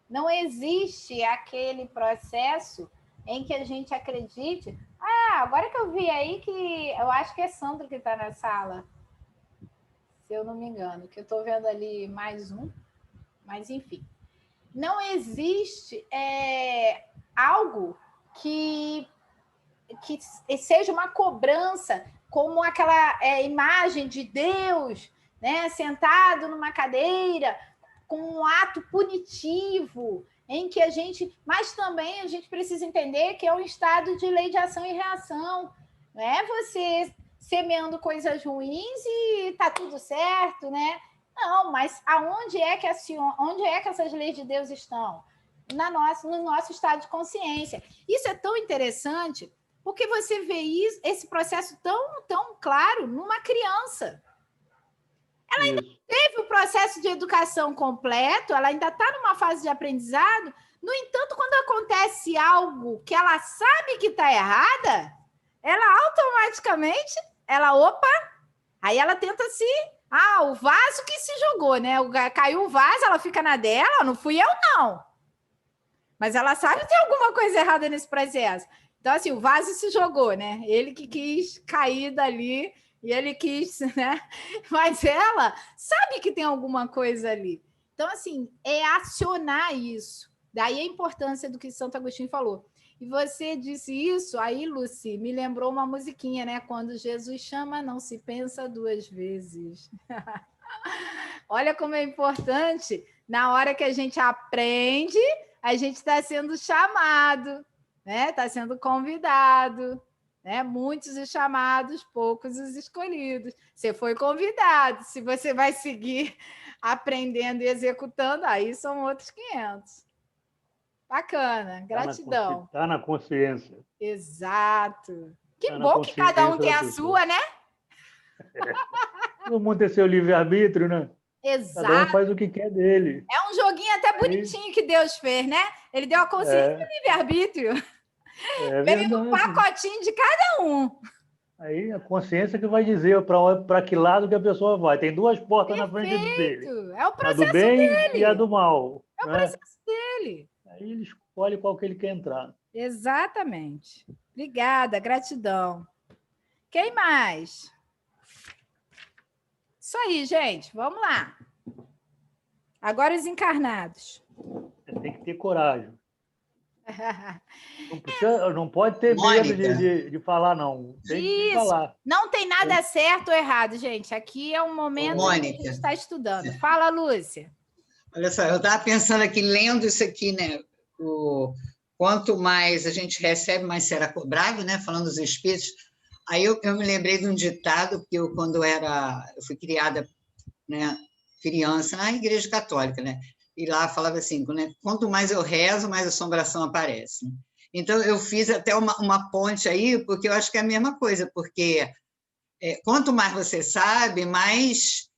Não existe aquele processo em que a gente acredite... agora que eu vi aí que... Eu acho que é Sandro que está na sala, se eu não me engano, que eu estou vendo ali mais um, mas enfim. Não existe algo que seja uma cobrança, como aquela imagem de Deus, né, sentado numa cadeira, com um ato punitivo, em que a gente... Mas também a gente precisa entender que é um estado de lei de ação e reação. Não é você semeando coisas ruins e está tudo certo, né? Não, mas onde é que essas leis de Deus estão? No nosso estado de consciência. Isso é tão interessante, porque você vê esse processo tão claro numa criança. Ela ainda teve o processo de educação completo, ela ainda está numa fase de aprendizado. No entanto, quando acontece algo que ela sabe que está errada, ela automaticamente, aí ela tenta o vaso que se jogou, né? Caiu o vaso, ela fica na dela, não fui eu, não. Mas ela sabe que tem alguma coisa errada nesse processo. Então, assim, o vaso se jogou, né? Ele que quis cair dali e ele quis, né? Mas ela sabe que tem alguma coisa ali. Então, assim, é acionar isso. Daí a importância do que Santo Agostinho falou. E você disse isso, aí, Lucy, me lembrou uma musiquinha, né? Quando Jesus chama, não se pensa duas vezes. Olha como é importante. Na hora que a gente aprende, a gente está sendo chamado, né? Está sendo convidado, né? Muitos os chamados, poucos os escolhidos. Você foi convidado. Se você vai seguir aprendendo e executando, aí são outros 500. Bacana, gratidão. Está na consciência. Exato. Que Tá na bom que cada um consciência tem da a pessoa. sua, né? Todo mundo tem seu livre-arbítrio, né? Cada um Exato. faz o que quer dele. É um joguinho até bonitinho que Deus fez, né? Ele deu a consciência do livre-arbítrio. É Veio no verdade. pacotinho de cada um. Aí a consciência que vai dizer para que lado que a pessoa vai. Tem duas portas na frente dele. Perfeito. É o A do processo bem e a dele. do mal. É o Né? processo dele. Aí ele escolhe qual que ele quer entrar. Exatamente. Obrigada, gratidão. Quem mais? Isso aí, gente. Vamos lá. Agora os encarnados. Você tem que ter coragem. Não pode ter Mônica. medo de falar, não. Tem que Isso. falar. Não tem nada certo ou errado, gente. Aqui é um momento que a Mônica. gente está estudando. Fala, Lúcia. Olha só, eu estava pensando aqui, lendo isso aqui, né? Quanto mais a gente recebe, mais será cobrado, né? Falando dos espíritos. Aí eu me lembrei de um ditado, porque eu fui criada, né, criança na Igreja Católica, né? E lá falava assim, né? Quanto mais eu rezo, mais assombração aparece. Né? Então, eu fiz até uma ponte aí, porque eu acho que é a mesma coisa, porque quanto mais você sabe, mais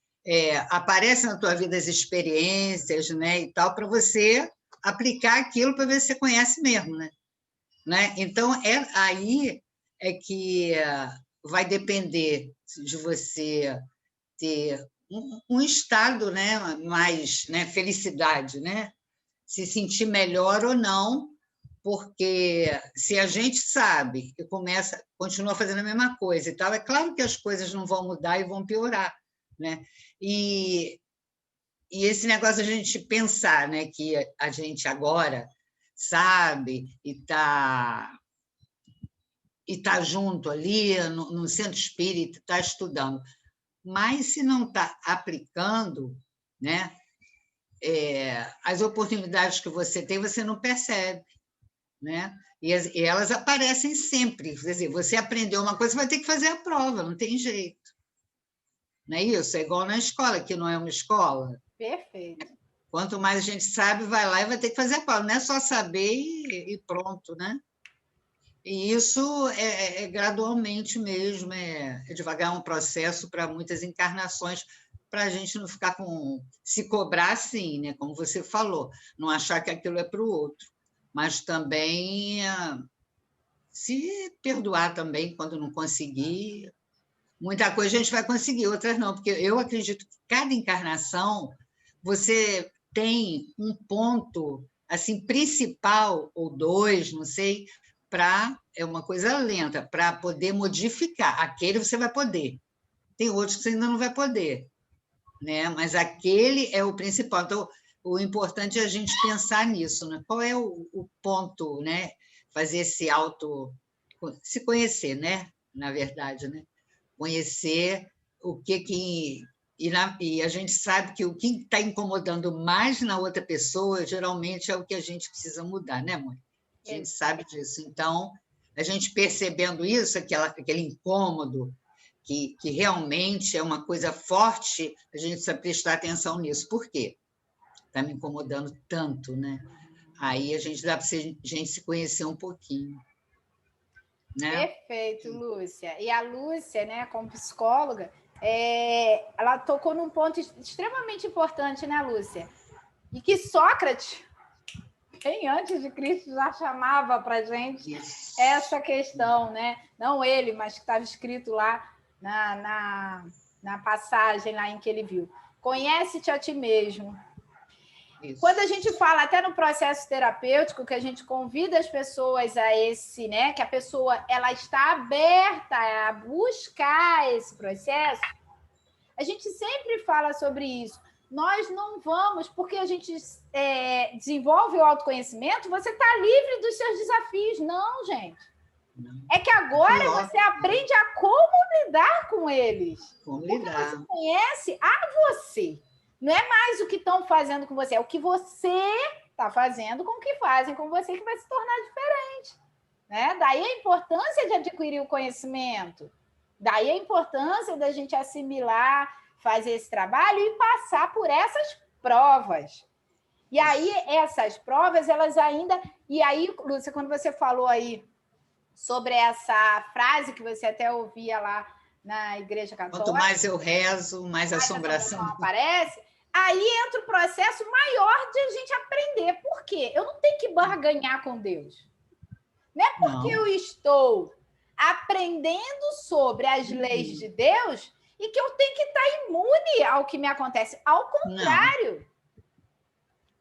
aparece na tua vida as experiências, né, e tal, para você aplicar aquilo para ver se você conhece mesmo, né? Então, aí é que vai depender de você ter um estado, né, mais, né, felicidade, né? Se sentir melhor ou não, porque se a gente sabe e continua fazendo a mesma coisa e tal, é claro que as coisas não vão mudar e vão piorar, né? E esse negócio de a gente pensar, né, que a gente agora sabe e tá junto ali no centro espírita, está estudando, mas se não está aplicando, né, as oportunidades que você tem, você não percebe, né? E elas aparecem sempre. Quer dizer, você aprendeu uma coisa, você vai ter que fazer a prova, não tem jeito. Não é isso? É igual na escola, que não é uma escola. Perfeito. Quanto mais a gente sabe, vai lá e vai ter que fazer a prova. Não é só saber e pronto, né? E isso é gradualmente mesmo, é devagar um processo para muitas encarnações, para a gente não ficar se cobrar assim, né? Como você falou, não achar que aquilo é para o outro, mas também se perdoar também quando não conseguir. Muita coisa a gente vai conseguir, outras não, porque eu acredito que cada encarnação você tem um ponto assim principal, ou dois, não sei, é uma coisa lenta, para poder modificar. Aquele você vai poder. Tem outros que você ainda não vai poder, né? Mas aquele é o principal. Então, o importante é a gente pensar nisso, né? Qual é o ponto, né? Fazer se conhecer, né? Na verdade, né? Conhecer o que e a gente sabe que o que está incomodando mais na outra pessoa, geralmente é o que a gente precisa mudar, né, mãe? A gente sabe disso. Então, a gente percebendo isso, aquele incômodo, que realmente é uma coisa forte, a gente precisa prestar atenção nisso. Por quê? Está me incomodando tanto, né? Aí a gente dá para a gente se conhecer um pouquinho. Né? Perfeito, Lúcia. E a Lúcia, né, como psicóloga, ela tocou num ponto extremamente importante, né, Lúcia? E que Sócrates, bem antes de Cristo, já chamava para a gente essa questão, né? Não ele, mas que estava escrito lá na passagem lá em que ele viu. Conhece-te a ti mesmo. Isso. Quando a gente fala até no processo terapêutico, que a gente convida as pessoas a esse, né? Que a pessoa ela está aberta a buscar esse processo, a gente sempre fala sobre isso. Nós não vamos, porque a gente desenvolve o autoconhecimento, você está livre dos seus desafios. Não, gente. É que agora você aprende a como lidar com eles. Como porque lidar. Você conhece a você. Não é mais o que estão fazendo com você, é o que você está fazendo com o que fazem com você, que vai se tornar diferente. Né? Daí a importância de adquirir o conhecimento. Daí a importância da gente assimilar, fazer esse trabalho e passar por essas provas. E aí, essas provas, elas ainda... E aí, Lúcia, quando você falou aí sobre essa frase que você até ouvia lá na Igreja Católica... Quanto mais eu rezo, mais assombração aparece. Aí entra o processo maior de a gente aprender. Por quê? Eu não tenho que barganhar com Deus. Não é porque eu estou aprendendo sobre as leis de Deus e que eu tenho que estar imune ao que me acontece. Ao contrário.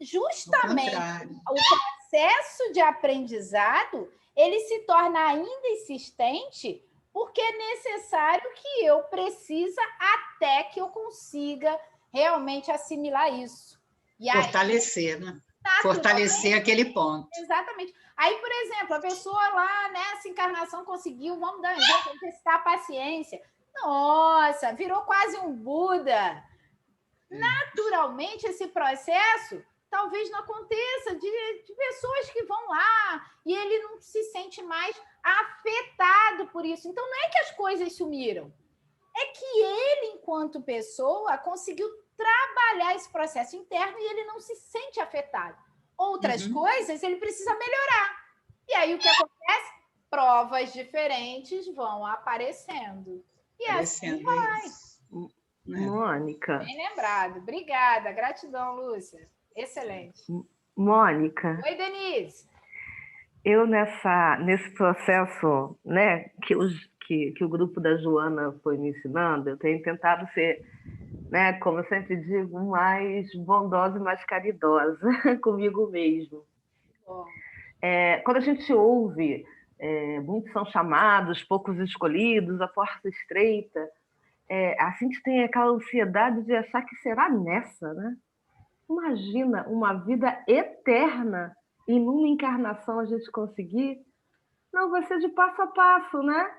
Justamente o processo de aprendizado, ele se torna ainda insistente porque é necessário que eu precisa até que eu consiga realmente assimilar isso. E fortalecer, aí, né? Fortalecer aquele ponto. Exatamente. Aí, por exemplo, a pessoa lá, nessa encarnação conseguiu, vamos dar um exemplo, exercitar a paciência. Nossa, virou quase um Buda. Naturalmente, esse processo talvez não aconteça de pessoas que vão lá e ele não se sente mais afetado por isso. Então, não é que as coisas sumiram. É que ele, enquanto pessoa, conseguiu trabalhar esse processo interno e ele não se sente afetado. Outras coisas ele precisa melhorar. E aí o que acontece? Provas diferentes vão aparecendo. E assim vai. Mônica. Bem lembrado. Obrigada. Gratidão, Lúcia. Excelente. Mônica. Oi, Denise. Eu, nesse processo, né, que o grupo da Joana foi me ensinando, eu tenho tentado ser, né, como eu sempre digo, mais bondosa e mais caridosa comigo mesmo. Quando a gente ouve, muitos são chamados, poucos escolhidos, a porta estreita, a gente tem aquela ansiedade de achar que será nessa, né? Imagina uma vida eterna e numa encarnação a gente conseguir. Não, vai ser de passo a passo, né?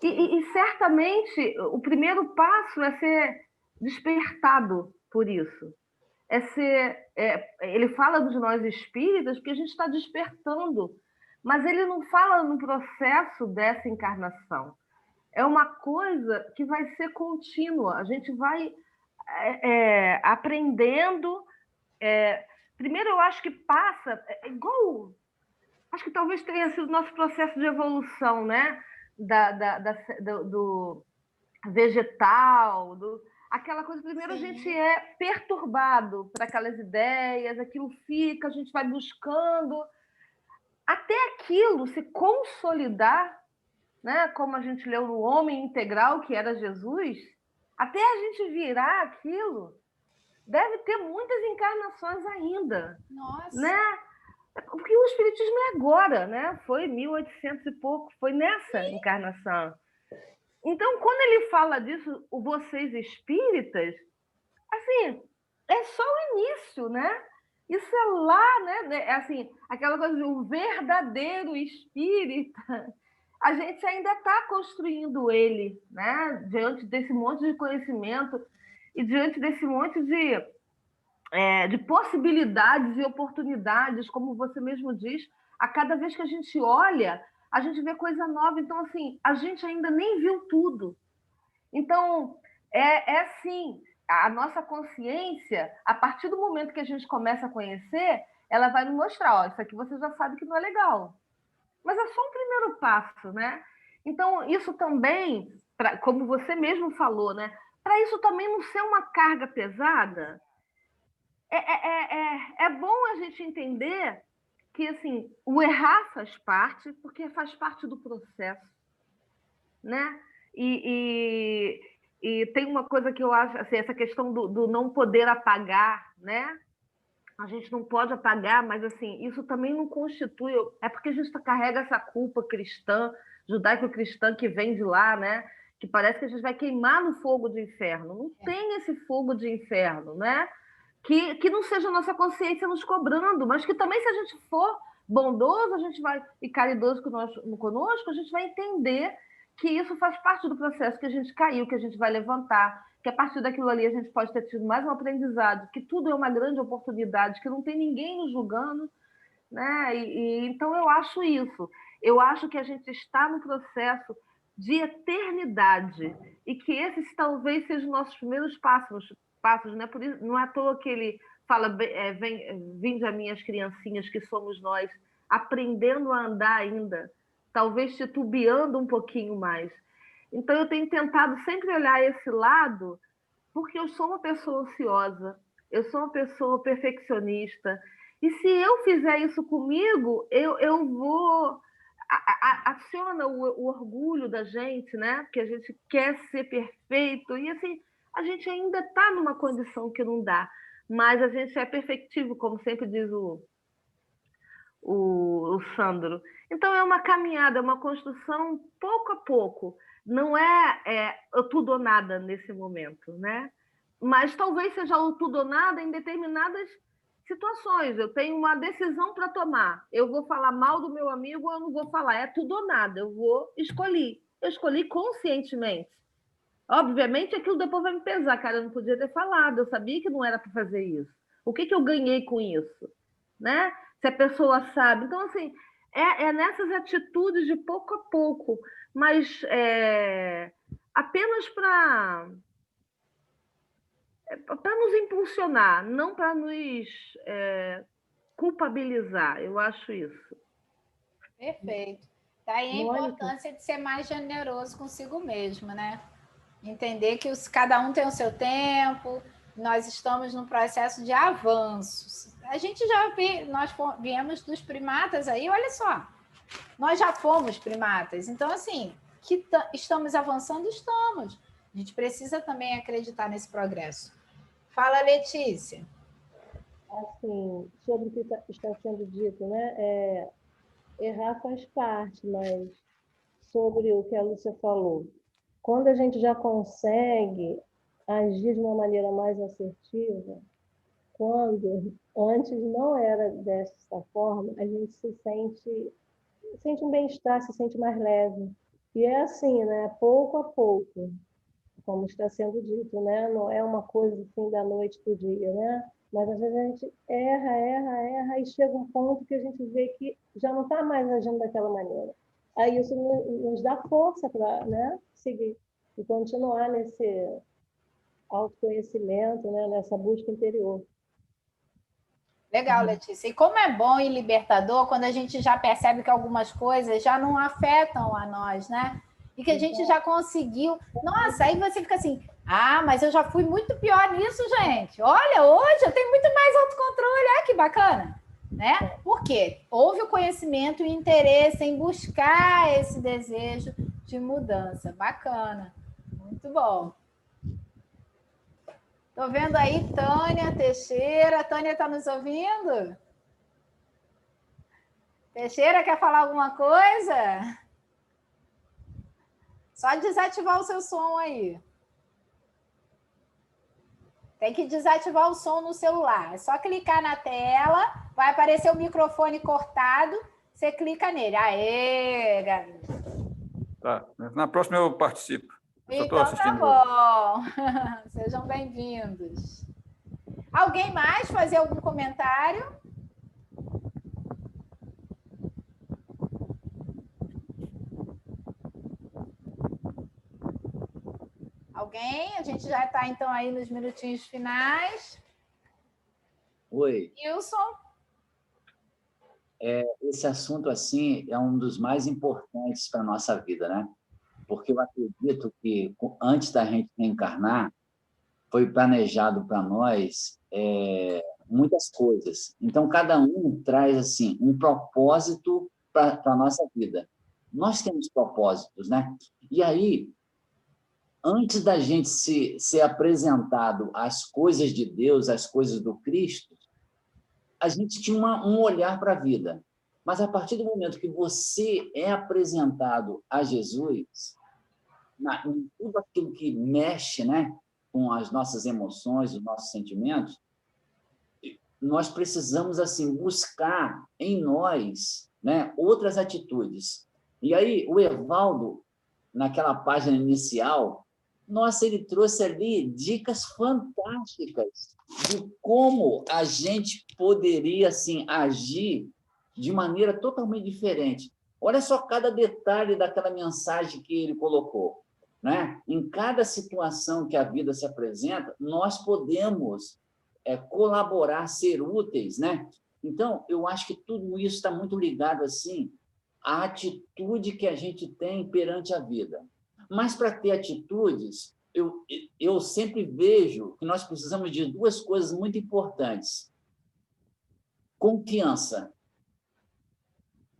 E certamente o primeiro passo é ser despertado por isso. Ele fala dos nós espíritas porque a gente está despertando, mas ele não fala no processo dessa encarnação. É uma coisa que vai ser contínua. A gente vai aprendendo. Primeiro, eu acho que passa igual. Acho que talvez tenha sido o nosso processo de evolução, né? Do vegetal, aquela coisa. Primeiro, Sim. A gente é perturbado por aquelas ideias, aquilo fica, a gente vai buscando até aquilo se consolidar, né? Como a gente leu no Homem Integral, que era Jesus, até a gente virar aquilo, deve ter muitas encarnações ainda. Nossa! Né? Porque o Espiritismo é agora, né? Foi 1800 e pouco, foi nessa encarnação. Então, quando ele fala disso, vocês espíritas, assim, é só o início, né? Isso é lá, né? É assim, aquela coisa de um verdadeiro espírita. A gente ainda está construindo ele, né? Diante desse monte de conhecimento e diante desse monte de possibilidades e oportunidades, como você mesmo diz, a cada vez que a gente olha, a gente vê coisa nova. Então, assim, a gente ainda nem viu tudo. Então, assim, a nossa consciência, a partir do momento que a gente começa a conhecer, ela vai nos mostrar, isso aqui você já sabe que não é legal. Mas é só um primeiro passo, né? Então, isso também, como você mesmo falou, né? Para isso também não ser uma carga pesada, é bom a gente entender que, assim, o errar faz parte, porque faz parte do processo, né? E tem uma coisa que eu acho, assim, essa questão do não poder apagar, né? A gente não pode apagar, mas, assim, isso também não constitui... É porque a gente carrega essa culpa cristã, judaico-cristã que vem de lá, né? Que parece que a gente vai queimar no fogo do inferno. Não tem esse fogo de inferno, né? Que não seja a nossa consciência nos cobrando, mas que também, se a gente for bondoso, a gente vai, e caridoso conosco, a gente vai entender que isso faz parte do processo, que a gente caiu, que a gente vai levantar, que a partir daquilo ali a gente pode ter tido mais um aprendizado, que tudo é uma grande oportunidade, que não tem ninguém nos julgando, né? Então eu acho isso. Eu acho que a gente está no processo de eternidade e que esses talvez sejam os nossos primeiros passos, né? Por isso, não é à toa que ele fala, vinde a minhas criancinhas, que somos nós, aprendendo a andar ainda, talvez titubeando um pouquinho mais. Então, eu tenho tentado sempre olhar esse lado, porque eu sou uma pessoa ansiosa, eu sou uma pessoa perfeccionista, e se eu fizer isso comigo, eu vou... aciona o orgulho da gente, né? Porque a gente quer ser perfeito, e assim, a gente ainda está numa condição que não dá, mas a gente é perfectível, como sempre diz o Sandro. Então, é uma caminhada, é uma construção pouco a pouco. Não é tudo ou nada nesse momento, né? Mas talvez seja o tudo ou nada em determinadas situações. Eu tenho uma decisão para tomar. Eu vou falar mal do meu amigo ou eu não vou falar? É tudo ou nada. Eu vou escolher. Eu escolhi conscientemente. Obviamente, aquilo depois vai me pesar. Cara, eu não podia ter falado. Eu sabia que não era para fazer isso. O que eu ganhei com isso? Né? Se a pessoa sabe. Então, assim, é nessas atitudes de pouco a pouco, mas apenas para nos impulsionar, não para nos culpabilizar. Eu acho isso. Perfeito. Daí a importância de ser mais generoso consigo mesmo, né? Entender que cada um tem o seu tempo, nós estamos num processo de avanços. A gente nós viemos dos primatas aí, olha só, nós já fomos primatas, então assim, que estamos avançando, estamos. A gente precisa também acreditar nesse progresso. Fala, Letícia. Assim, sobre o que está sendo dito, né? Errar faz parte, mas sobre o que a Lúcia falou, quando a gente já consegue agir de uma maneira mais assertiva, quando antes não era dessa forma, a gente se sente um bem-estar, se sente mais leve. E é assim, né? Pouco a pouco, como está sendo dito, né? Não é uma coisa assim da noite para o dia, né? Mas às vezes a gente erra e chega um ponto que a gente vê que já não está mais agindo daquela maneira. Aí isso nos dá força para, né, seguir e continuar nesse autoconhecimento, né, nessa busca interior. Legal, Letícia. E como é bom e libertador quando a gente já percebe que algumas coisas já não afetam a nós, né? E que a gente já conseguiu. Nossa, aí você fica assim, mas eu já fui muito pior nisso, gente. Olha, hoje eu tenho muito mais autocontrole. Olha que bacana, né? Por quê? Houve o conhecimento e interesse em buscar esse desejo de mudança. Bacana. Muito bom. Estou vendo aí Tânia Teixeira. Tânia está nos ouvindo? Teixeira, quer falar alguma coisa? Só desativar o seu som aí. Tem que desativar o som no celular. É só clicar na tela, vai aparecer o microfone cortado, você clica nele. Aê, garoto. Tá. Na próxima eu participo. Eu então tá bom. Sejam bem-vindos. Alguém mais fazer algum comentário? Alguém? A gente já está, então, aí nos minutinhos finais. Oi. Wilson? Esse assunto, assim, é um dos mais importantes para a nossa vida, né? Porque eu acredito que, antes da gente reencarnar, foi planejado para nós muitas coisas. Então, cada um traz, assim, um propósito para a nossa vida. Nós temos propósitos, né? E aí, antes da gente ser apresentado às coisas de Deus, às coisas do Cristo, a gente tinha um olhar para a vida. Mas, a partir do momento que você é apresentado a Jesus, em tudo aquilo que mexe, né, com as nossas emoções, os nossos sentimentos, nós precisamos, assim, buscar em nós, né, outras atitudes. E aí, o Evaldo, naquela página inicial, nossa, ele trouxe ali dicas fantásticas de como a gente poderia, assim, agir de maneira totalmente diferente. Olha só cada detalhe daquela mensagem que ele colocou, né? Em cada situação que a vida se apresenta, nós podemos colaborar, ser úteis, né? Então, eu acho que tudo isso está muito ligado, assim, à atitude que a gente tem perante a vida. Mas, para ter atitudes, eu sempre vejo que nós precisamos de duas coisas muito importantes. Confiança.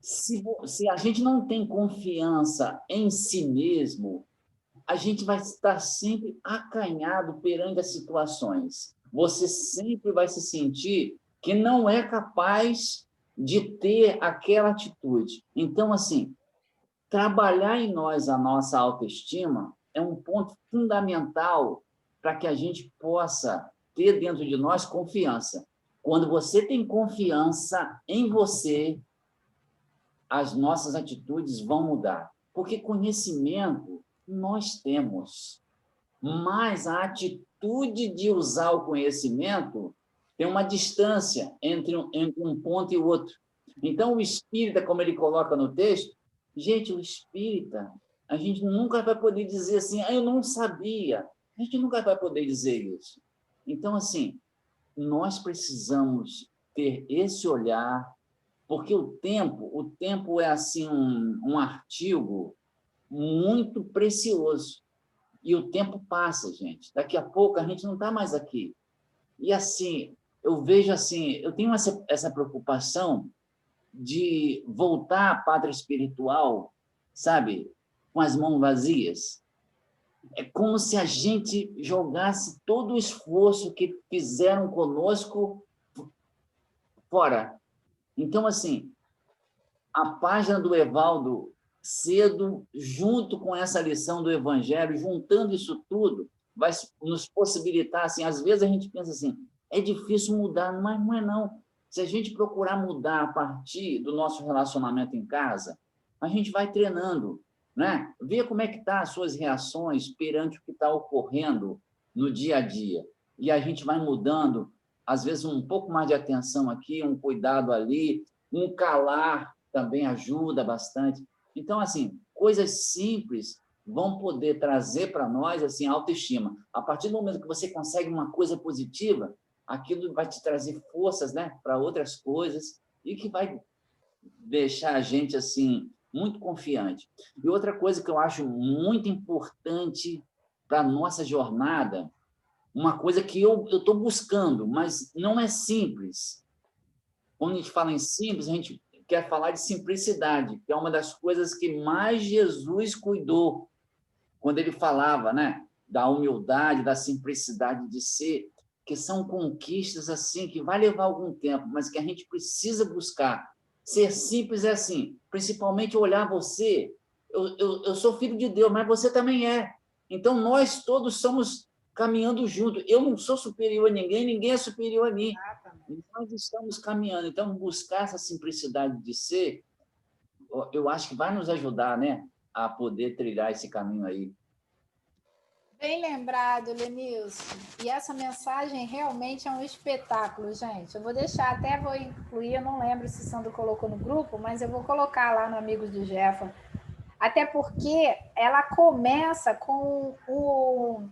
Se a gente não tem confiança em si mesmo, a gente vai estar sempre acanhado perante as situações. Você sempre vai se sentir que não é capaz de ter aquela atitude. Então, assim, trabalhar em nós a nossa autoestima é um ponto fundamental para que a gente possa ter dentro de nós confiança. Quando você tem confiança em você, as nossas atitudes vão mudar. Porque conhecimento nós temos, mas a atitude de usar o conhecimento tem uma distância entre um ponto e outro. Então, o espírita, como ele coloca no texto, gente, o espírita, a gente nunca vai poder dizer assim, eu não sabia. A gente nunca vai poder dizer isso. Então, assim, nós precisamos ter esse olhar, porque o tempo é assim um artigo muito precioso. E o tempo passa, gente. Daqui a pouco a gente não está mais aqui. E assim, eu vejo assim, eu tenho essa preocupação de voltar à pátria espiritual, sabe, com as mãos vazias. É como se a gente jogasse todo o esforço que fizeram conosco fora. Então, assim, a página do Evaldo Cedo, junto com essa lição do Evangelho, juntando isso tudo, vai nos possibilitar, assim, às vezes a gente pensa assim, é difícil mudar, mas não é não. Se a gente procurar mudar a partir do nosso relacionamento em casa, a gente vai treinando, né? Ver como é que estão as suas reações perante o que está ocorrendo no dia a dia. E a gente vai mudando, às vezes um pouco mais de atenção aqui, um cuidado ali, um calar também ajuda bastante. Então, assim, coisas simples vão poder trazer para nós, assim, autoestima. A partir do momento que você consegue uma coisa positiva, aquilo vai te trazer forças, né, para outras coisas e que vai deixar a gente, assim, muito confiante. E outra coisa que eu acho muito importante para a nossa jornada, uma coisa que eu estou buscando, mas não é simples. Quando a gente fala em simples, a gente quer falar de simplicidade, que é uma das coisas que mais Jesus cuidou quando ele falava, né, da humildade, da simplicidade de ser, que são conquistas assim que vai levar algum tempo, mas que a gente precisa buscar. Ser simples é assim, principalmente olhar você. Eu sou filho de Deus, mas você também é. Então nós todos estamos caminhando juntos. Eu não sou superior a ninguém, ninguém é superior a mim. Nós estamos caminhando. Então buscar essa simplicidade de ser, eu acho que vai nos ajudar, né, a poder trilhar esse caminho aí. Bem lembrado, Lenilson. E essa mensagem realmente é um espetáculo, gente. Eu vou deixar, até vou incluir, eu não lembro se Sandro colocou no grupo, mas eu vou colocar lá no Amigos do Jefa. Até porque ela começa com o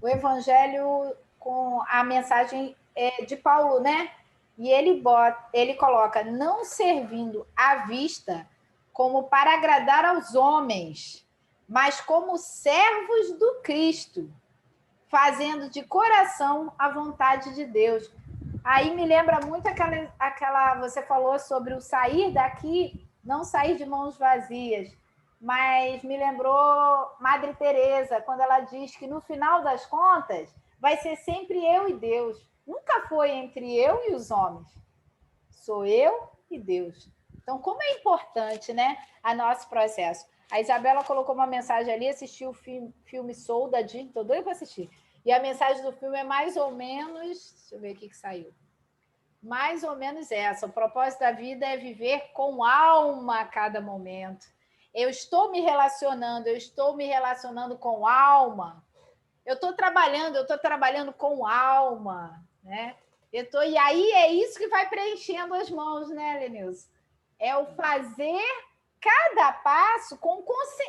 Evangelho, com a mensagem de Paulo, né? E ele coloca, não servindo à vista como para agradar aos homens, mas como servos do Cristo, fazendo de coração a vontade de Deus. Aí me lembra muito aquela você falou sobre o sair daqui, não sair de mãos vazias, mas me lembrou Madre Teresa, quando ela diz que no final das contas vai ser sempre eu e Deus. Nunca foi entre eu e os homens. Sou eu e Deus. Então, como é importante, né, a nosso processo. A Isabela colocou uma mensagem ali, assistiu o filme Soul da Disney, estou doida para assistir. E a mensagem do filme é mais ou menos... Deixa eu ver o que saiu. Mais ou menos essa. O propósito da vida é viver com alma a cada momento. Eu estou me relacionando com alma. Eu estou trabalhando com alma, né? E aí é isso que vai preenchendo as mãos, né, Lenilson? É o fazer cada passo com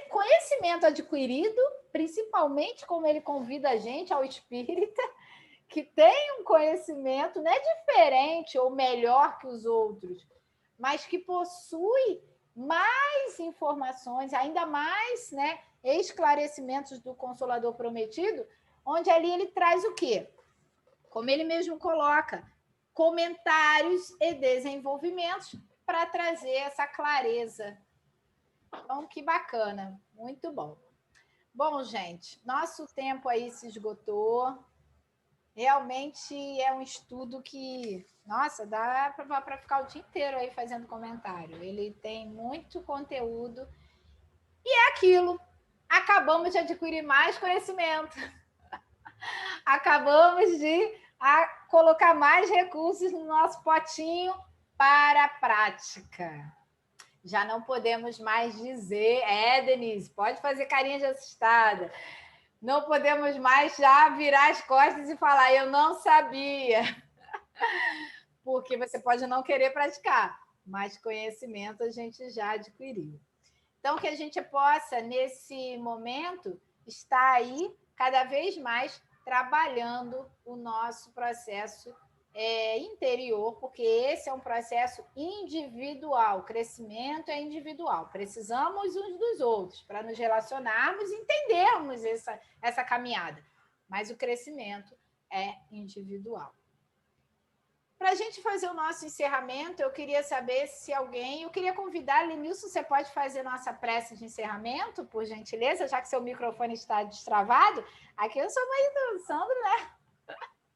conhecimento adquirido, principalmente como ele convida a gente ao espírita, que tem um conhecimento, não é diferente ou melhor que os outros, mas que possui mais informações, ainda mais, né, esclarecimentos do Consolador Prometido, onde ali ele traz o quê? Como ele mesmo coloca, comentários e desenvolvimentos para trazer essa clareza. Então, que bacana, muito bom. Bom, gente, nosso tempo aí se esgotou. Realmente é um estudo que, nossa, dá para ficar o dia inteiro aí fazendo comentário. Ele tem muito conteúdo. E é aquilo. Acabamos de adquirir mais conhecimento. Acabamos de colocar mais recursos no nosso potinho para a prática. Já não podemos mais dizer, Denise, pode fazer carinha de assustada. Não podemos mais já virar as costas e falar, eu não sabia. Porque você pode não querer praticar, mas conhecimento a gente já adquiriu. Então, que a gente possa, nesse momento, estar aí cada vez mais trabalhando o nosso processo interior, porque esse é um processo individual, crescimento é individual. Precisamos uns dos outros para nos relacionarmos e entendermos essa caminhada, mas o crescimento é individual. Para a gente fazer o nosso encerramento, eu queria saber se alguém... Eu queria convidar, Lenilson, você pode fazer nossa prece de encerramento, por gentileza, já que seu microfone está destravado? Aqui eu sou mãe do Sandro,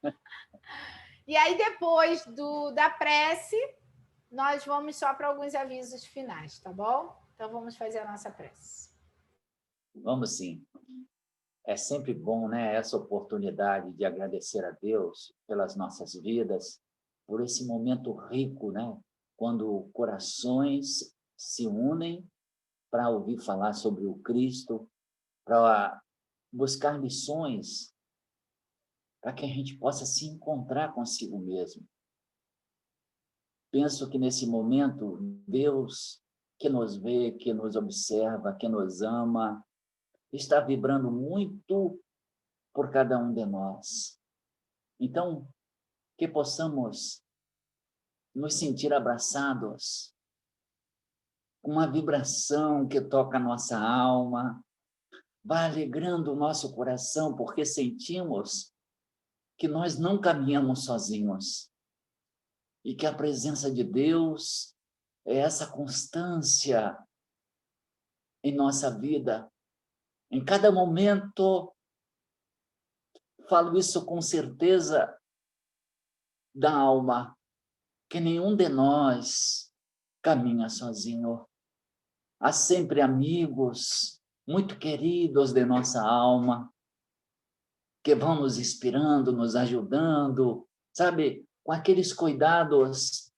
né? E aí, depois da prece, nós vamos só para alguns avisos finais, tá bom? Então, vamos fazer a nossa prece. Vamos sim. É sempre bom, né, essa oportunidade de agradecer a Deus pelas nossas vidas, por esse momento rico, né, quando corações se unem para ouvir falar sobre o Cristo, para buscar lições, para que a gente possa se encontrar consigo mesmo. Penso que nesse momento, Deus, que nos vê, que nos observa, que nos ama, está vibrando muito por cada um de nós. Então, que possamos nos sentir abraçados, uma vibração que toca a nossa alma, vai alegrando o nosso coração, porque sentimos que nós não caminhamos sozinhos e que a presença de Deus é essa constância em nossa vida. Em cada momento, falo isso com certeza da alma, que nenhum de nós caminha sozinho. Há sempre amigos muito queridos de nossa alma, que vão nos inspirando, nos ajudando, sabe? Com aqueles cuidados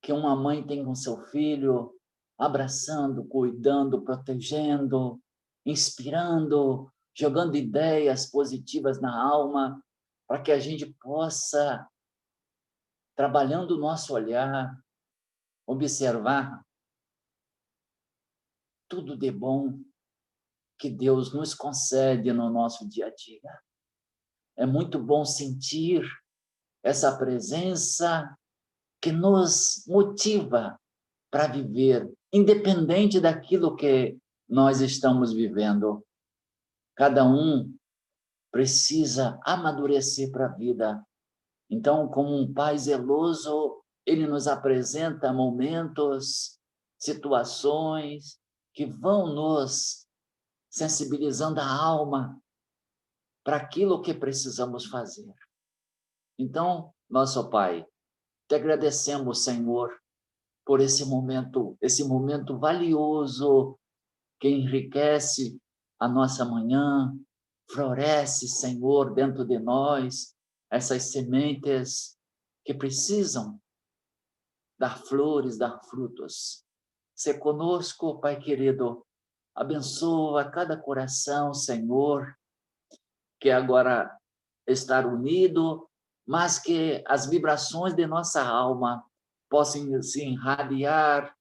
que uma mãe tem com seu filho, abraçando, cuidando, protegendo, inspirando, jogando ideias positivas na alma, para que a gente possa, trabalhando o nosso olhar, observar tudo de bom que Deus nos concede no nosso dia a dia. É muito bom sentir essa presença que nos motiva para viver, independente daquilo que nós estamos vivendo. Cada um precisa amadurecer para a vida. Então, como um pai zeloso, ele nos apresenta momentos, situações que vão nos sensibilizando a alma para aquilo que precisamos fazer. Então, nosso Pai, te agradecemos, Senhor, por esse momento valioso que enriquece a nossa manhã, floresce, Senhor, dentro de nós, essas sementes que precisam dar flores, dar frutos. Se conosco, Pai querido, abençoa cada coração, Senhor, que agora está unido, mas que as vibrações de nossa alma possam se irradiar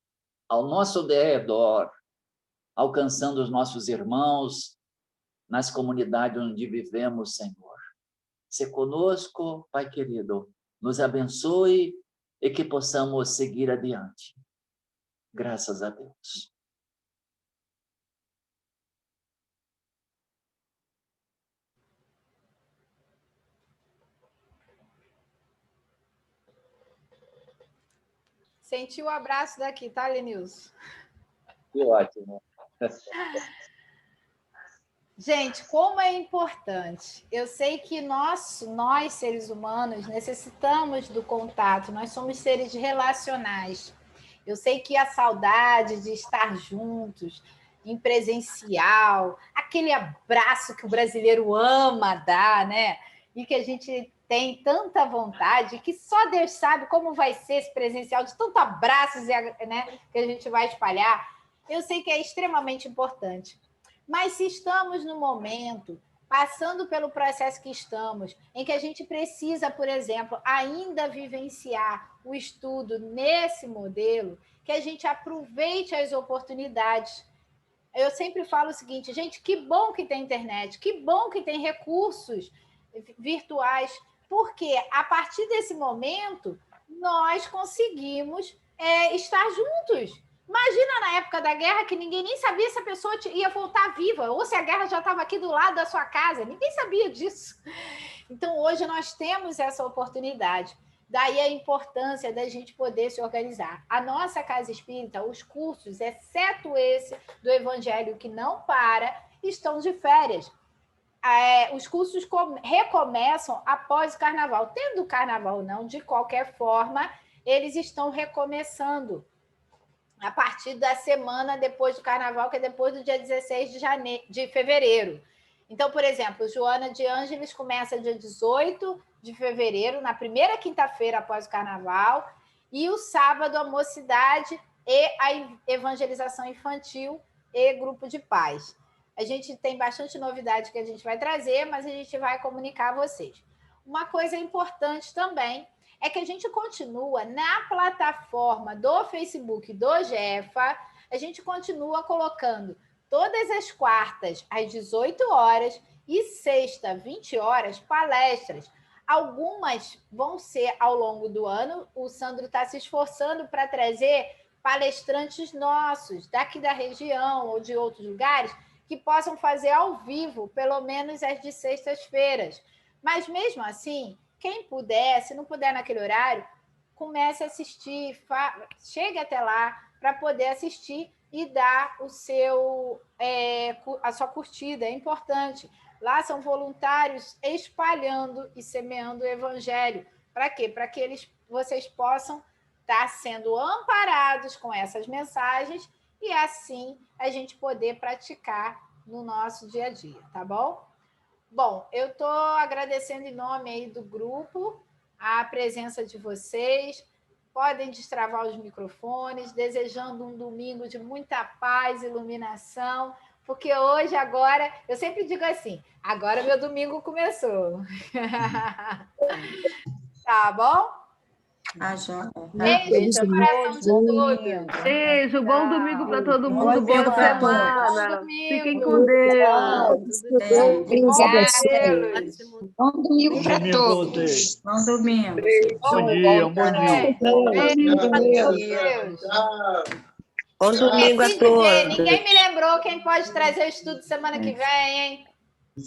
ao nosso redor, alcançando os nossos irmãos nas comunidades onde vivemos, Senhor. ser conosco, Pai querido. Nos abençoe e que possamos seguir adiante. Graças a Deus. Senti o abraço daqui, tá, Lenilson? Que ótimo. Gente, como é importante. Eu sei que nós, seres humanos, necessitamos do contato, nós somos seres relacionais. Eu sei que a saudade de estar juntos, em presencial, aquele abraço que o brasileiro ama dar, né? E que a gente tem tanta vontade, que só Deus sabe como vai ser esse presencial, de tanto abraços, né, que a gente vai espalhar. Eu sei que é extremamente importante. Mas se estamos no momento, passando pelo processo que estamos, em que a gente precisa, por exemplo, ainda vivenciar o estudo nesse modelo, que a gente aproveite as oportunidades. Eu sempre falo o seguinte, gente, que bom que tem internet, que bom que tem recursos virtuais, porque a partir desse momento nós conseguimos estar juntos. Imagina na época da guerra que ninguém nem sabia se a pessoa ia voltar viva, ou se a guerra já estava aqui do lado da sua casa, ninguém sabia disso. Então, hoje nós temos essa oportunidade. Daí a importância da gente poder se organizar. A nossa Casa Espírita, os cursos, exceto esse do Evangelho que não para, estão de férias. Os cursos recomeçam após o Carnaval. Tendo o Carnaval ou não, de qualquer forma, eles estão recomeçando a partir da semana depois do Carnaval, que é depois do dia 16 de fevereiro. Então, por exemplo, Joana de Ângeles começa dia 18 de fevereiro, na primeira quinta-feira após o Carnaval, e o sábado a Mocidade e a Evangelização Infantil e Grupo de Paz. A gente tem bastante novidade que a gente vai trazer, mas a gente vai comunicar a vocês. Uma coisa importante também é que a gente continua na plataforma do Facebook do GEFA, a gente continua colocando todas as quartas às 18 horas e sexta, 20 horas, palestras. Algumas vão ser ao longo do ano. O Sandro está se esforçando para trazer palestrantes nossos, daqui da região ou de outros lugares, que possam fazer ao vivo, pelo menos as de sextas-feiras. Mas, mesmo assim, quem puder, se não puder naquele horário, comece a assistir, chegue até lá para poder assistir e dar a sua curtida. É importante. Lá são voluntários espalhando e semeando o evangelho. Para quê? Para que vocês possam estar sendo amparados com essas mensagens e assim a gente poder praticar no nosso dia a dia, tá bom? Bom, eu estou agradecendo em nome aí do grupo a presença de vocês. Podem destravar os microfones, desejando um domingo de muita paz e iluminação, porque hoje, agora, eu sempre digo assim, agora meu domingo começou. Tá bom? Já. Beijo no coração de todos. Beijo, bom domingo para todo mundo, boa semana. Fiquem com Deus. Bom domingo para todos. Bom domingo. Bom dia, bom dia. Bom domingo a todos. Ninguém me lembrou quem pode trazer o estudo semana que vem, hein?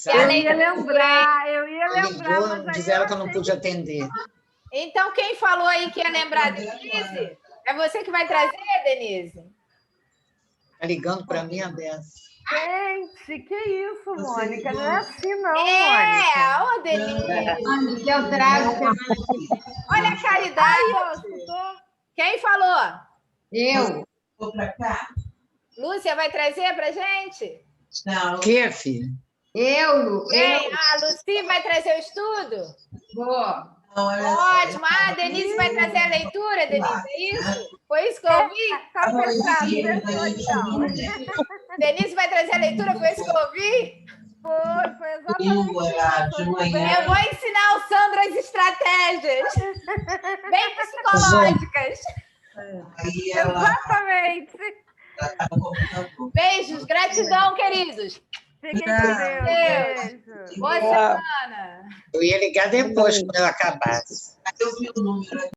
Eu ia lembrar. Disseram que eu não pude atender. Então, quem falou aí que ia lembrar, Denise? É você que vai trazer, Denise? Está ligando para mim, a Bessa. Gente, que isso, Mônica? Não é assim, não, Mônica. Ô, Denise. Eu trago semana que vem. Olha a caridade. Quem falou? Eu. Vou para cá. Lúcia vai trazer para gente? Não. O quê, filho? Eu. A Lucy vai trazer o estudo? Vou. Ótimo. A Denise vai trazer a leitura, Denise, é isso? Foi isso que eu ouvi? Denise vai trazer a leitura, foi isso que eu ouvi? Foi exatamente. Eu vou ensinar o Sandro as estratégias bem psicológicas. Exatamente. Beijos, gratidão, queridos. Fiquem com Deus. Boa semana. Eu ia ligar depois, quando eu acabasse. Eu vi o número.